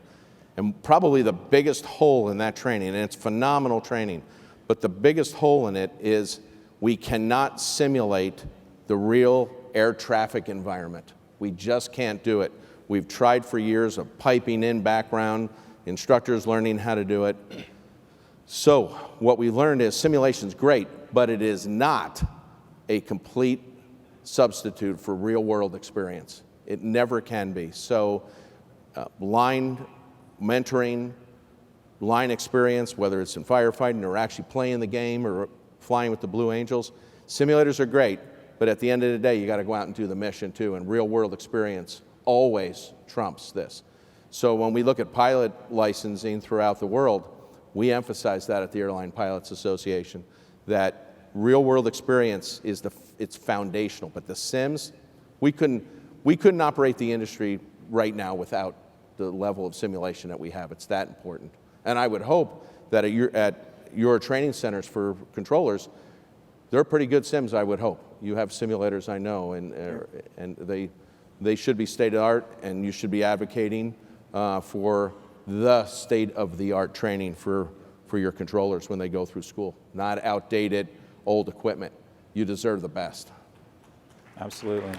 And probably the biggest hole in that training, and it's phenomenal training, but the biggest hole in it is we cannot simulate the real air traffic environment. We just can't do it. We've tried for years of piping in background, instructors learning how to do it. So what we learned is simulation's great, but it is not a complete substitute for real-world experience. It never can be. So line mentoring, line experience, whether it's in firefighting or actually playing the game or flying with the Blue Angels. Simulators are great, but at the end of the day, you got to go out and do the mission too, and real-world experience always trumps this. So when we look at pilot licensing throughout the world, we emphasize that at the Airline Pilots Association, that real-world experience is it's foundational. But the sims, we couldn't operate the industry right now without the level of simulation that we have. It's that important. And I would hope that at your training centers for controllers, they're pretty good sims, I would hope. You have simulators, I know, and they should be state-of-the-art, and you should be advocating for the state-of-the-art training for your controllers when they go through school, not outdated, old equipment. You deserve the best. Absolutely.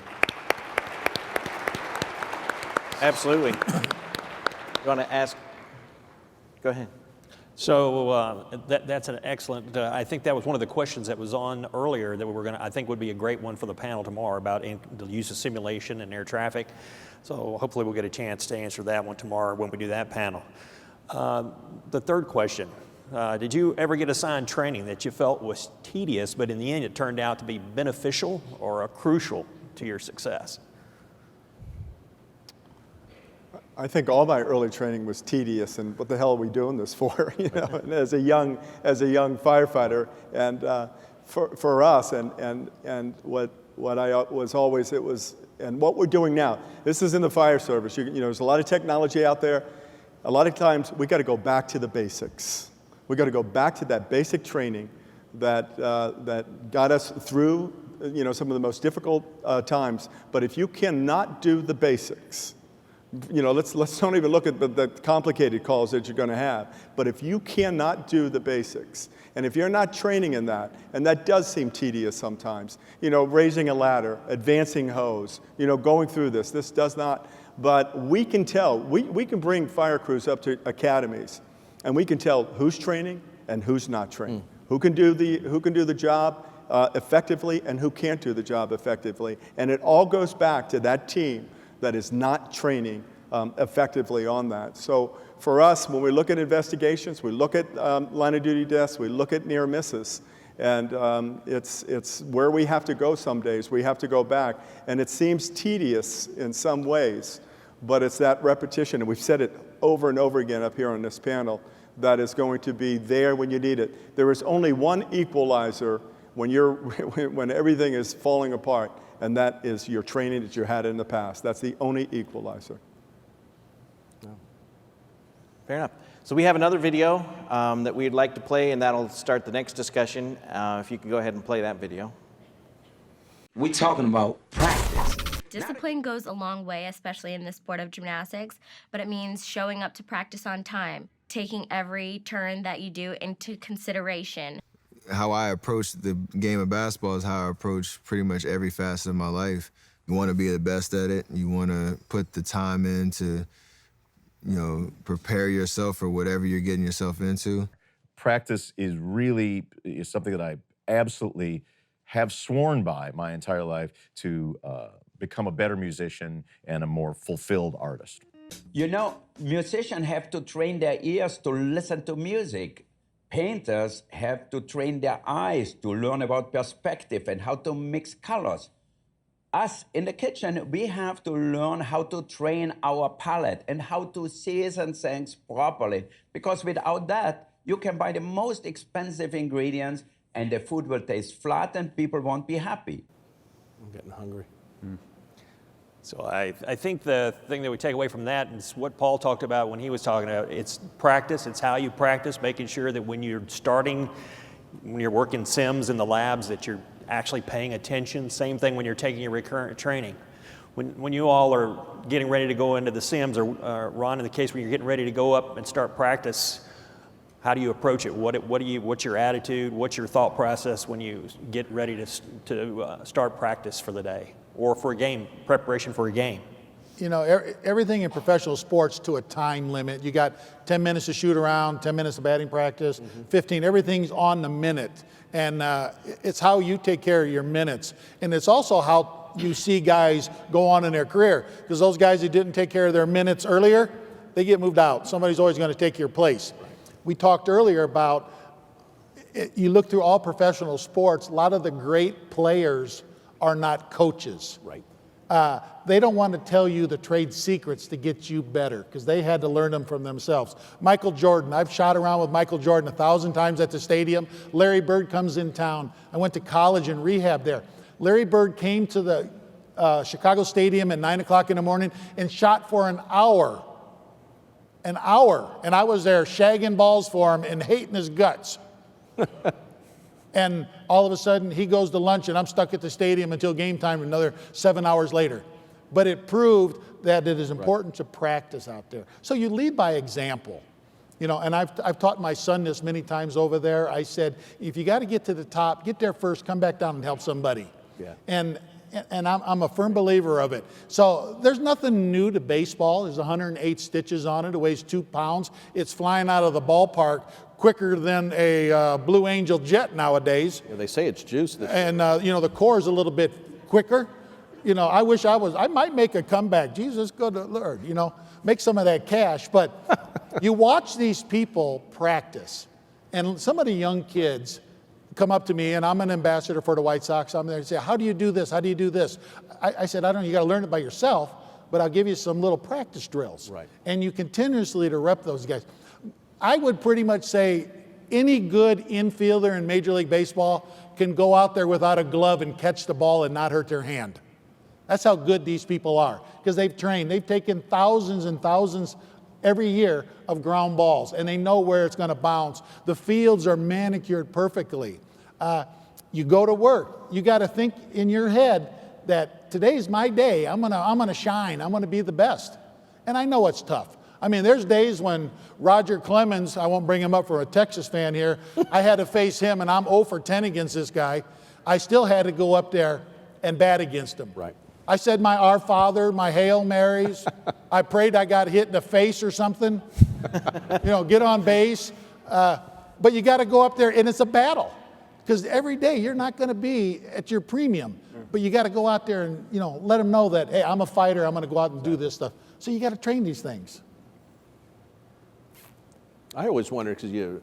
Absolutely. You want to ask? Go ahead. So that's an excellent, I think that was one of the questions that was on earlier that I think would be a great one for the panel tomorrow about the use of simulation in air traffic. So hopefully we'll get a chance to answer that one tomorrow when we do that panel. The third question, did you ever get assigned training that you felt was tedious, but in the end it turned out to be beneficial or crucial to your success? I think all my early training was tedious, and what the hell are we doing this for? And as a young firefighter, and for us, and what I was always and what we're doing now. This is in the fire service. There's a lot of technology out there. A lot of times we got to go back to the basics. We got to go back to that basic training that got us through some of the most difficult times. But if you cannot do the basics, You know, let's don't even look at the complicated calls that you're going to have. But if you cannot do the basics, and if you're not training in that, and that does seem tedious sometimes, you know, raising a ladder, advancing hose, you know, going through this does not, but we can tell, we can bring fire crews up to academies, and we can tell who's training and who's not training, who can do the job effectively and who can't do the job effectively. And it all goes back to that team that is not training effectively on that. So for us, when we look at investigations, we look at line of duty deaths, we look at near misses, and it's where we have to go some days. We have to go back, and it seems tedious in some ways, but it's that repetition, and we've said it over and over again up here on this panel, that is going to be there when you need it. There is only one equalizer when everything is falling apart, and that is your training that you had in the past. That's the only equalizer. Fair enough. So we have another video that we'd like to play, and that'll start the next discussion. If you can go ahead and play that video. We're talking about practice. Discipline goes a long way, especially in the sport of gymnastics, but it means showing up to practice on time, taking every turn that you do into consideration. How I approach the game of basketball is how I approach pretty much every facet of my life. You want to be the best at it. You want to put the time in to, you know, prepare yourself for whatever you're getting yourself into. Practice is something that I absolutely have sworn by my entire life to become a better musician and a more fulfilled artist. You know, musicians have to train their ears to listen to music. Painters have to train their eyes to learn about perspective and how to mix colors. Us in the kitchen, we have to learn how to train our palate and how to season things properly. Because without that, you can buy the most expensive ingredients and the food will taste flat and people won't be happy. I'm getting hungry. So I think the thing that we take away from that is what Paul talked about when he was talking about, it's practice, it's how you practice, making sure that when you're working sims in the labs, that you're actually paying attention. Same thing when you're taking your recurrent training. When you all are getting ready to go into the sims, or Ron, in the case when you're getting ready to go up and start practice, how do you approach it? What's your attitude? What's your thought process when you get ready to start practice for the day or for a game, preparation for a game? You know, everything in professional sports to a time limit. You got 10 minutes to shoot around, 10 minutes of batting practice, 15, everything's on the minute. And it's how you take care of your minutes. And it's also how you see guys go on in their career. Because those guys who didn't take care of their minutes earlier, they get moved out. Somebody's always going to take your place. We talked earlier about, you look through all professional sports, a lot of the great players are not coaches. Right. They don't want to tell you the trade secrets to get you better because they had to learn them from themselves. Michael Jordan, I've shot around with Michael Jordan 1,000 times at the stadium. Larry Bird comes in town. I went to college and rehab there. Larry Bird came to the Chicago Stadium at 9 o'clock in the morning and shot for an hour. An hour. And I was there shagging balls for him and hating his guts. And all of a sudden, he goes to lunch, and I'm stuck at the stadium until game time another 7 hours later. But it proved that it is important to practice out there. So you lead by example. You know, and I've taught my son this many times over there. I said, if you got to get to the top, get there first, come back down and help somebody. Yeah. And I'm a firm believer of it. So there's nothing new to baseball. There's 108 stitches on it. It weighs 2 pounds. It's flying out of the ballpark quicker than a Blue Angel jet nowadays. Yeah, they say it's juice. And, you know, the core is a little bit quicker. You know, I might make a comeback. Jesus, good Lord, you know, make some of that cash. But you watch these people practice. And some of the young kids come up to me, and I'm an ambassador for the White Sox. I'm there and say, how do you do this? How do you do this? I said, I don't know, you got to learn it by yourself, but I'll give you some little practice drills. Right. And you continuously to rep those guys. I would pretty much say any good infielder in Major League Baseball can go out there without a glove and catch the ball and not hurt their hand. That's how good these people are, because they've trained. They've taken thousands and thousands every year of ground balls, and they know where it's going to bounce. The fields are manicured perfectly. You go to work. You got to think in your head that today's my day. I'm gonna shine. I'm gonna be the best. And I know it's tough. I mean, there's days when Roger Clemens, I won't bring him up for a Texas fan here, I had to face him and I'm 0 for 10 against this guy. I still had to go up there and bat against him. Right. I said my Our Father, my Hail Marys. I prayed I got hit in the face or something. Get on base. But you got to go up there and it's a battle. Because every day you're not going to be at your premium. But you got to go out there and, let them know that, hey, I'm a fighter, I'm going to go out and do this stuff. So you got to train these things. I always wonder, because you're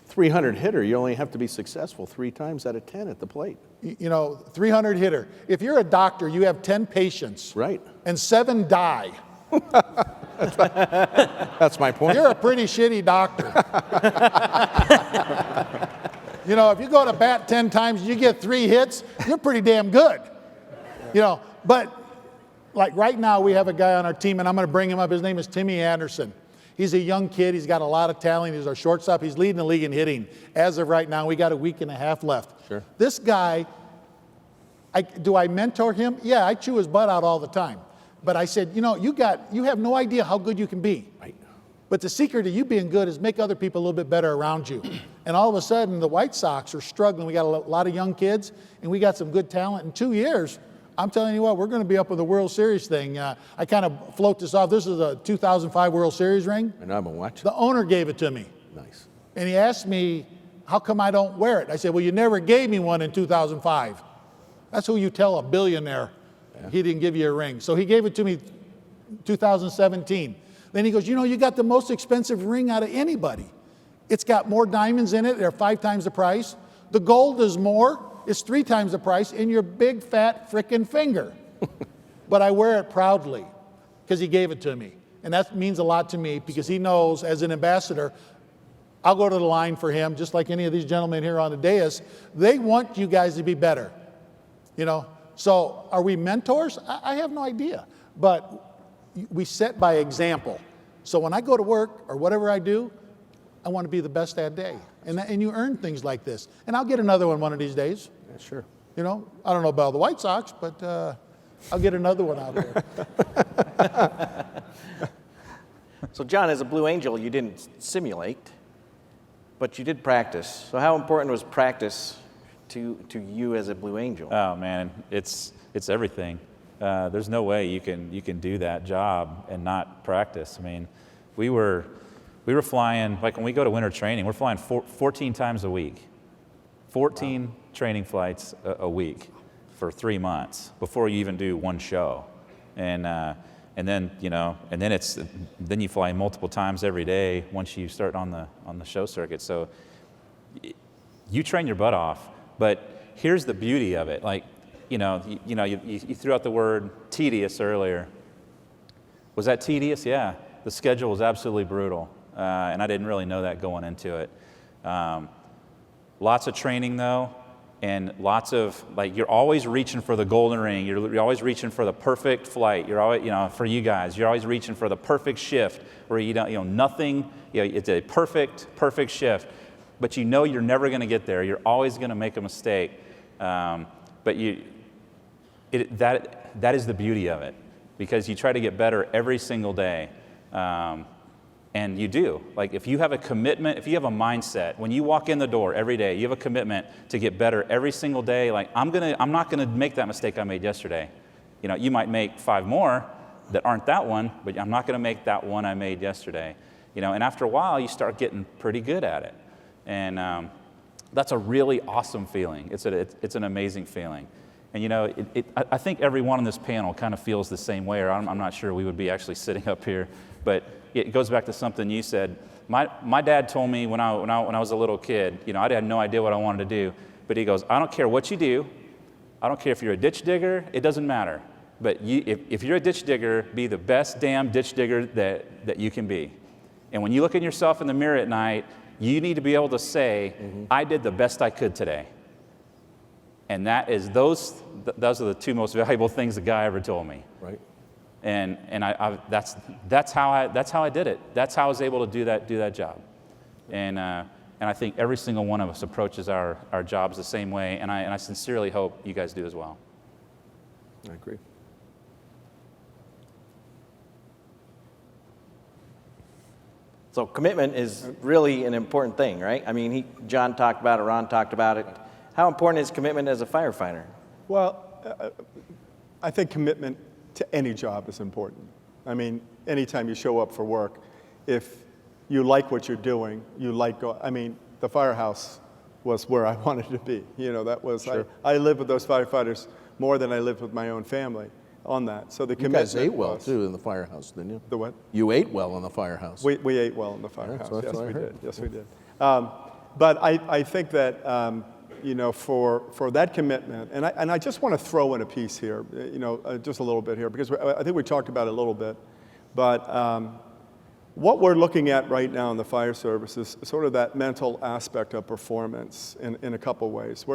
300 hitter, you only have to be successful 3 times out of 10 at the plate. 300 hitter. If you're a doctor, you have 10 patients. Right. And 7 die. That's my point. You're a pretty shitty doctor. If you go to bat 10 times and you get 3 hits, you're pretty damn good. But like right now we have a guy on our team, and I'm going to bring him up. His name is Timmy Anderson. He's a young kid. He's got a lot of talent. He's our shortstop. He's leading the league in hitting. As of right now, we got a week and a half left. Sure. This guy, do I mentor him? Yeah, I chew his butt out all the time. But I said, you have no idea how good you can be. Right. But the secret of you being good is make other people a little bit better around you. And all of a sudden, the White Sox are struggling. We got a lot of young kids, and we got some good talent. In 2 years, I'm telling you what, we're going to be up with the World Series thing. I kind of float this off. This is a 2005 World Series ring. And I've been watching. The owner gave it to me. Nice. And he asked me, how come I don't wear it? I said, well, you never gave me one in 2005. That's who you tell a billionaire he didn't give you a ring. So he gave it to me 2017. Then he goes, you got the most expensive ring out of anybody. It's got more diamonds in it. They're 5 times the price. The gold is more. It's 3 times the price in your big, fat, frickin' finger. But I wear it proudly because he gave it to me. And that means a lot to me because he knows, as an ambassador, I'll go to the line for him, just like any of these gentlemen here on the dais. They want you guys to be better. So are we mentors? I have no idea. But we set by example. So when I go to work or whatever I do, I want to be the best that day. And you earn things like this. And I'll get another one of these days. Yeah, sure. I don't know about the White Sox, but I'll get another one out there. So John, as a Blue Angel, you didn't simulate, but you did practice. So how important was practice to you as a Blue Angel? Oh man, it's everything. There's no way you can do that job and not practice. I mean, we were flying, like when we go to winter training, we're flying 14 times a week. 14 training flights a week for 3 months before you even do one show. And then, then you fly multiple times every day once you start on the show circuit. So you train your butt off, but here's the beauty of it. Like, you threw out the word tedious earlier. Was that tedious? Yeah. The schedule was absolutely brutal. And I didn't really know that going into it. Lots of training though, and lots of, you're always reaching for the golden ring. You're always reaching for the perfect flight. You're always, for you guys, you're always reaching for the perfect shift where nothing, it's a perfect shift, but you're never going to get there. You're always going to make a mistake. But that is the beauty of it, because you try to get better every single day. And you do. Like if you have a commitment, if you have a mindset, when you walk in the door every day, you have a commitment to get better every single day. Like I'm not gonna make that mistake I made yesterday. You might make 5 more that aren't that one, but I'm not gonna make that one I made yesterday. And after a while, you start getting pretty good at it. And that's a really awesome feeling. It's an amazing feeling. And I think everyone on this panel kind of feels the same way, or I'm not sure we would be actually sitting up here, but it goes back to something you said. My dad told me when I was a little kid, I had no idea what I wanted to do, but he goes, I don't care what you do, I don't care if you're a ditch digger, it doesn't matter. But if you're a ditch digger, be the best damn ditch digger that you can be. And when you look at yourself in the mirror at night, you need to be able to say, I did the best I could today. And those are the 2 most valuable things the guy ever told me. Right. And that's how I did it. That's how I was able to do that job. And I think every single one of us approaches our jobs the same way, and I sincerely hope you guys do as well. I agree. So commitment is really an important thing, right? I mean, John talked about it, Ron talked about it. How important is commitment as a firefighter? Well, I think commitment to any job is important. I mean, anytime you show up for work, if you like what you're doing, you like the firehouse was where I wanted to be. You know, that was, sure. I lived with those firefighters more than I lived with my own family on that. So the commitment. You guys ate well, too, in the firehouse, didn't you? The what? You ate well in the firehouse. We ate well in the firehouse. Yes, we did. Yes, we did. But I think that, you know, for that commitment, and I just want to throw in a piece here, you know, just a little bit here, because I think we talked about it a little bit, but what we're looking at right now in the fire service is sort of that mental aspect of performance in a couple ways.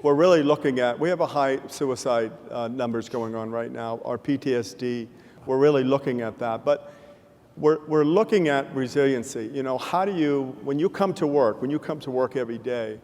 We're really looking at, we have a high suicide numbers going on right now, our PTSD, we're really looking at that, but we're looking at resiliency. You know, how do you, when you come to work every day,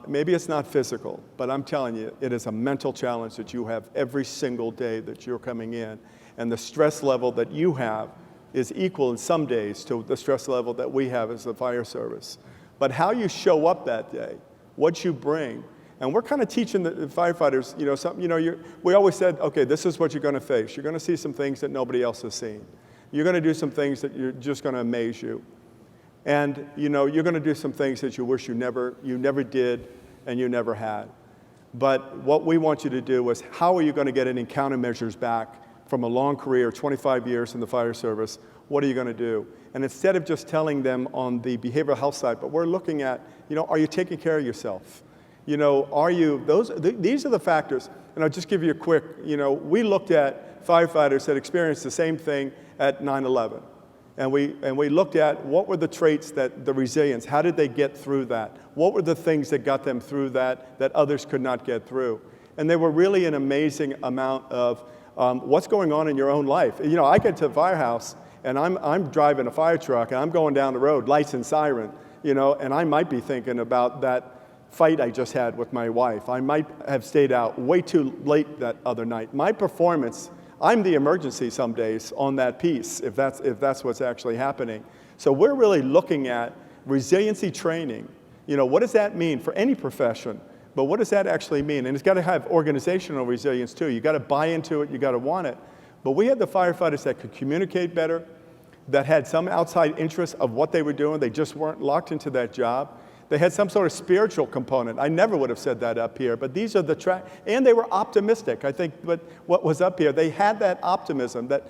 maybe it's not physical, but I'm telling you, it is a mental challenge that you have every single day that you're coming in. And the stress level that you have is equal in some days to the stress level that we have as the fire service. But how you show up that day, what you bring, and we're kind of teaching the firefighters, you know, something, you know, we always said, okay, this is what you're going to face. You're going to see some things that nobody else has seen. You're going to do some things that you're just going to amaze you. And, you know, you're going to do some things that you wish you never did and you never had. But what we want you to do is, how are you going to get any countermeasures back from a long career, 25 years in the fire service? What are you going to do? And instead of just telling them on the behavioral health side, but we're looking at, you know, are you taking care of yourself? You know, are you, these are the factors. And I'll just give you a quick, you know, we looked at firefighters that experienced the same thing at 9/11. And we looked at what were the traits that the resilience, how did they get through that? What were the things that got them through that others could not get through? And they were really an amazing amount of what's going on in your own life. You know, I get to the firehouse and I'm driving a fire truck and I'm going down the road, lights and siren, you know, and I might be thinking about that fight I just had with my wife. I might have stayed out way too late that other night. My performance, I'm the emergency some days on that piece, if that's what's actually happening. So we're really looking at resiliency training. You know, what does that mean for any profession? But what does that actually mean? And it's got to have organizational resilience too. You got to buy into it, you got to want it. But we had the firefighters that could communicate better, that had some outside interest of what they were doing. They just weren't locked into that job. They had some sort of spiritual component. I never would have said that up here, but these are the and they were optimistic. I think what was up here, they had that optimism that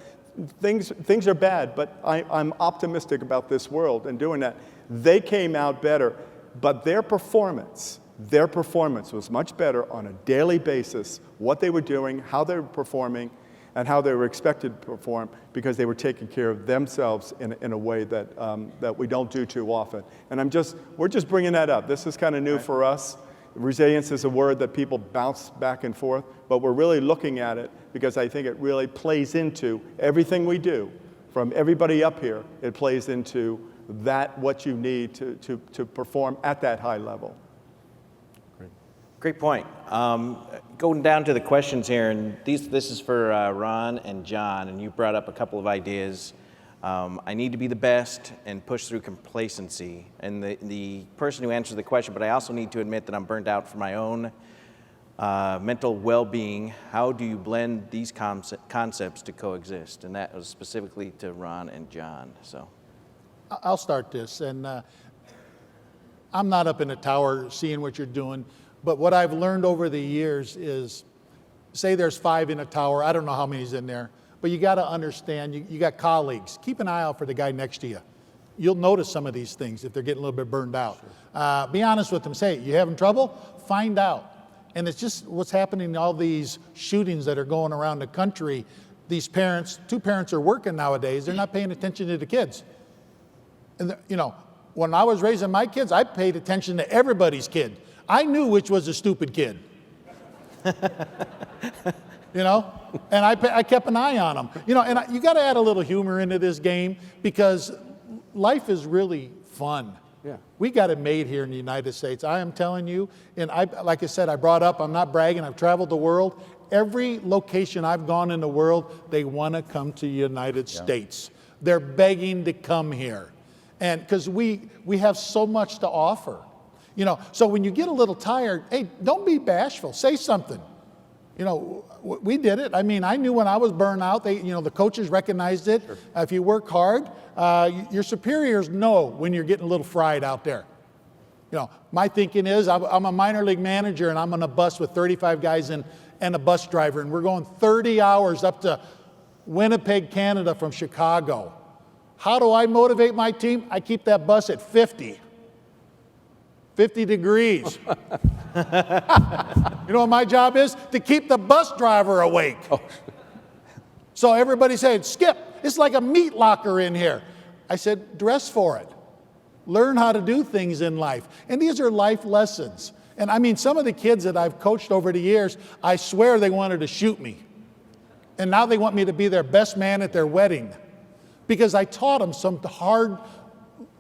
things are bad, but I'm optimistic about this world and doing that. They came out better, but their performance was much better on a daily basis, what they were doing, how they were performing, and how they were expected to perform, because they were taking care of themselves in a way that we don't do too often. And we're just bringing that up. This is kind of new for us. Resilience is a word that people bounce back and forth, but we're really looking at it because I think it really plays into everything we do. From everybody up here, it plays into what you need to perform at that high level. Great point. Going down to the questions here, and this is for Ron and John, and you brought up a couple of ideas. I need to be the best and push through complacency. And the person who answered the question, but I also need to admit that I'm burned out for my own mental well-being. How do you blend these concepts to coexist? And that was specifically to Ron and John. So, I'll start this, and I'm not up in a tower seeing what you're doing. But what I've learned over the years is, say there's 5 in a tower, I don't know how many's in there, but you got to understand, you got colleagues. Keep an eye out for the guy next to you. You'll notice some of these things if they're getting a little bit burned out. Sure. Be honest with them. Say, you having trouble? Find out. And it's just what's happening in all these shootings that are going around the country. These parents, 2 parents are working nowadays, they're not paying attention to the kids. And you know, when I was raising my kids, I paid attention to everybody's kid. I knew which was a stupid kid, you know, and I kept an eye on them, you know, and you got to add a little humor into this game because life is really fun. Yeah. We got it made here in the United States. I am telling you, and like I said, I brought up, I'm not bragging, I've traveled the world. Every location I've gone in the world, they want to come to the United States. They're begging to come here. And because we have so much to offer. You know, so when you get a little tired, hey, don't be bashful. Say something. You know, we did it. I mean, I knew when I was burned out, the coaches recognized it. Sure. If you work hard, your superiors know when you're getting a little fried out there. You know, my thinking is I'm a minor league manager and I'm on a bus with 35 guys and a bus driver, and we're going 30 hours up to Winnipeg, Canada from Chicago. How do I motivate my team? I keep that bus at 50 degrees. You know what my job is? To keep the bus driver awake. Oh. So everybody said, Skip, it's like a meat locker in here. I said, dress for it. Learn how to do things in life. And these are life lessons. And I mean, some of the kids that I've coached over the years, I swear they wanted to shoot me. And now they want me to be their best man at their wedding. Because I taught them some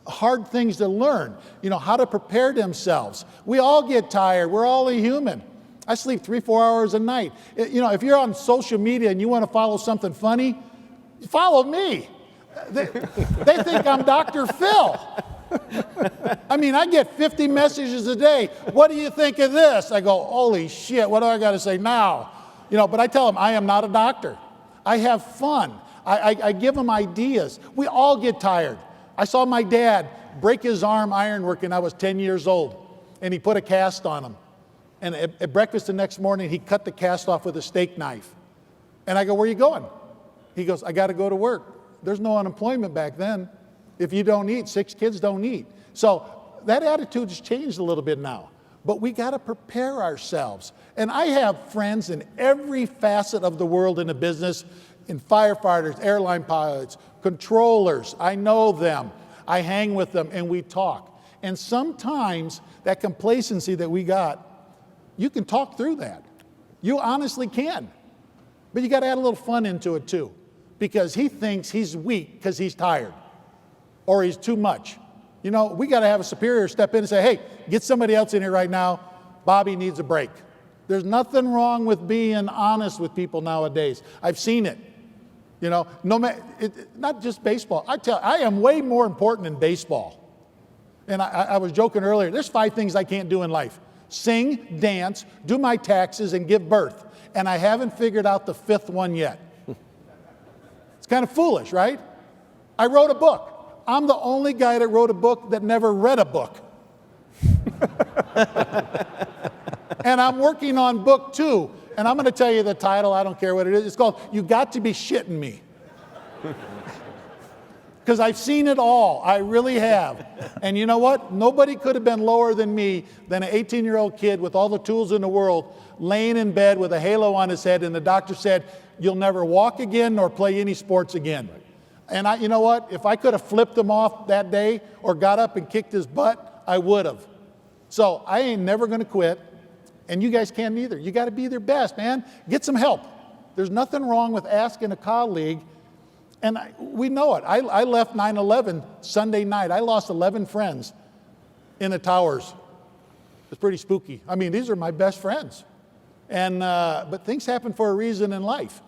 hard things to learn, you know, how to prepare themselves. We all get tired. We're all a human. I sleep 3-4 hours a night. You know, if you're on social media and you want to follow something funny, follow me. They think I'm Dr. Phil. I mean, I get 50 messages a day. What do you think of this? I go, holy shit, what do I got to say now? You know, but I tell them I am not a doctor. I have fun. I give them ideas. We all get tired. I saw my dad break his arm ironwork when I was 10 years old, and he put a cast on him. And at breakfast the next morning, he cut the cast off with a steak knife. And I go, where are you going? He goes, I got to go to work. There's no unemployment back then. If you don't eat, 6 kids don't eat. So that attitude has changed a little bit now. But we got to prepare ourselves. And I have friends in every facet of the world in the business, in firefighters, airline pilots, controllers. I know them. I hang with them and we talk. And sometimes that complacency that we got, you can talk through that. You honestly can. But you got to add a little fun into it too. Because he thinks he's weak because he's tired or he's too much. You know, we got to have a superior step in and say, hey, get somebody else in here right now. Bobby needs a break. There's nothing wrong with being honest with people nowadays. I've seen it. You know, not just baseball. I am way more important than baseball. And I was joking earlier, there's 5 things I can't do in life. Sing, dance, do my taxes, and give birth. And I haven't figured out the 5th one yet. It's kind of foolish, right? I wrote a book. I'm the only guy that wrote a book that never read a book. And I'm working on book 2. And I'm going to tell you the title. I don't care what it is. It's called You Got to Be Shitting Me. Because I've seen it all. I really have. And you know what? Nobody could have been lower than me than an 18-year-old kid with all the tools in the world laying in bed with a halo on his head. And the doctor said, you'll never walk again nor play any sports again. And you know what? If I could have flipped him off that day or got up and kicked his butt, I would have. So I ain't never going to quit. And you guys can't either. You got to be their best, man. Get some help. There's nothing wrong with asking a colleague. And we know it. I left 9/11 Sunday night. I lost 11 friends in the towers. It's pretty spooky. I mean, these are my best friends. And but things happen for a reason in life.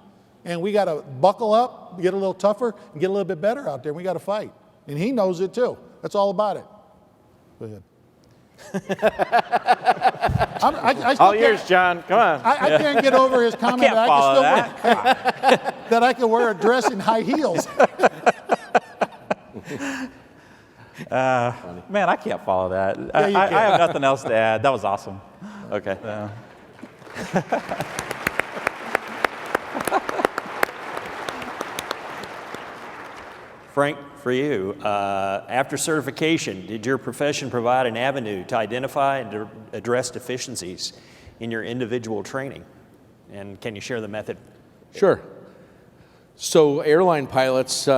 And we got to buckle up, get a little tougher, and get a little bit better out there. We got to fight. And he knows it too. That's all about it. Go ahead. All yours, John. Come on. I can't get over his comment I can't follow that. that I can wear a dress in high heels. Man, I can't follow that. Yeah, I have nothing else to add. That was awesome. Okay. Frank, for you, after certification, did your profession provide an avenue to identify and to address deficiencies in your individual training? And can you share the method? Sure. So airline pilots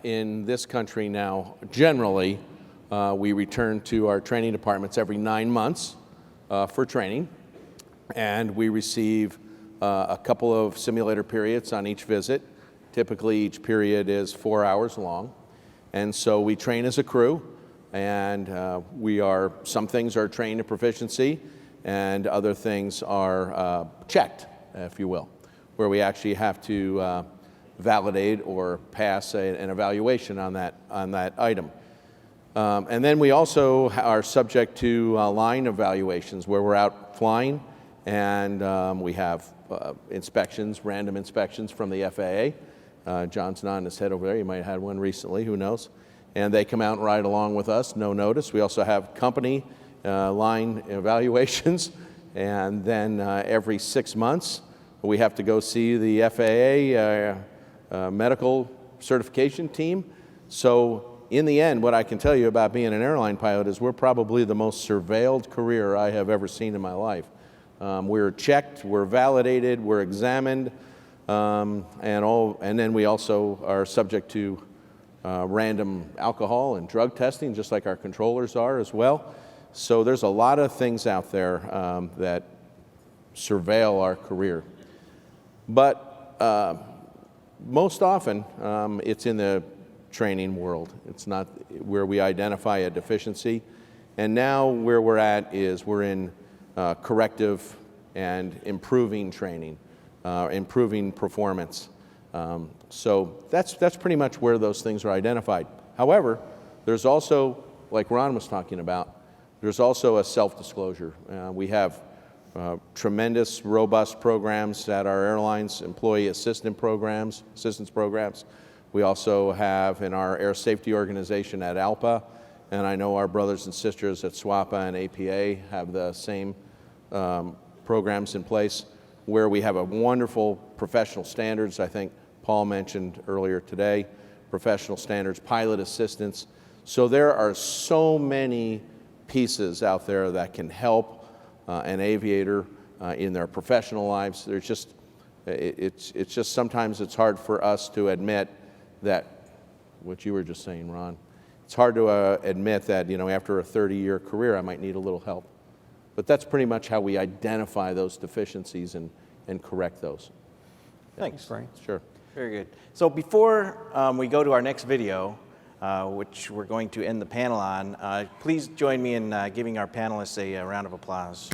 in this country now, generally, we return to our training departments every 9 months for training. And we receive a couple of simulator periods on each visit. Typically, each period is 4 hours long. And so we train as a crew, and some things are trained to proficiency, and other things are checked, if you will, where we actually have to validate or pass an evaluation on that item. And then we also are subject to line evaluations where we're out flying, and we have inspections, random inspections from the FAA. John's nodding his head over there. You might have had one recently, who knows? And they come out and ride along with us, no notice. We also have company line evaluations, and then every 6 months we have to go see the FAA medical certification team. So in the end, what I can tell you about being an airline pilot is we're probably the most surveilled career I have ever seen in my life. We're checked, we're validated, we're examined, and then we also are subject to random alcohol and drug testing, just like our controllers are as well. So there's a lot of things out there that surveil our career. But most often, it's in the training world. It's not where we identify a deficiency. And now where we're at is we're in corrective and improving training, improving performance. So that's pretty much where those things are identified. However, there's also, like Ron was talking about, there's also a self-disclosure. We have tremendous, robust programs at our airlines, employee assistance programs. We also have in our air safety organization at ALPA, and I know our brothers and sisters at SWAPA and APA have the same programs in place, where we have a wonderful professional standards. I think Paul mentioned earlier today, professional standards, pilot assistance. So there are so many pieces out there that can help an aviator in their professional lives. There's just, it's just sometimes it's hard for us to admit that, what you were just saying, Ron, it's hard to admit that, you know, after a 30-year career, I might need a little help. But that's pretty much how we identify those deficiencies and correct those. Thanks. Frank. Sure. Very good. So before we go to our next video, which we're going to end the panel on, please join me in giving our panelists a round of applause.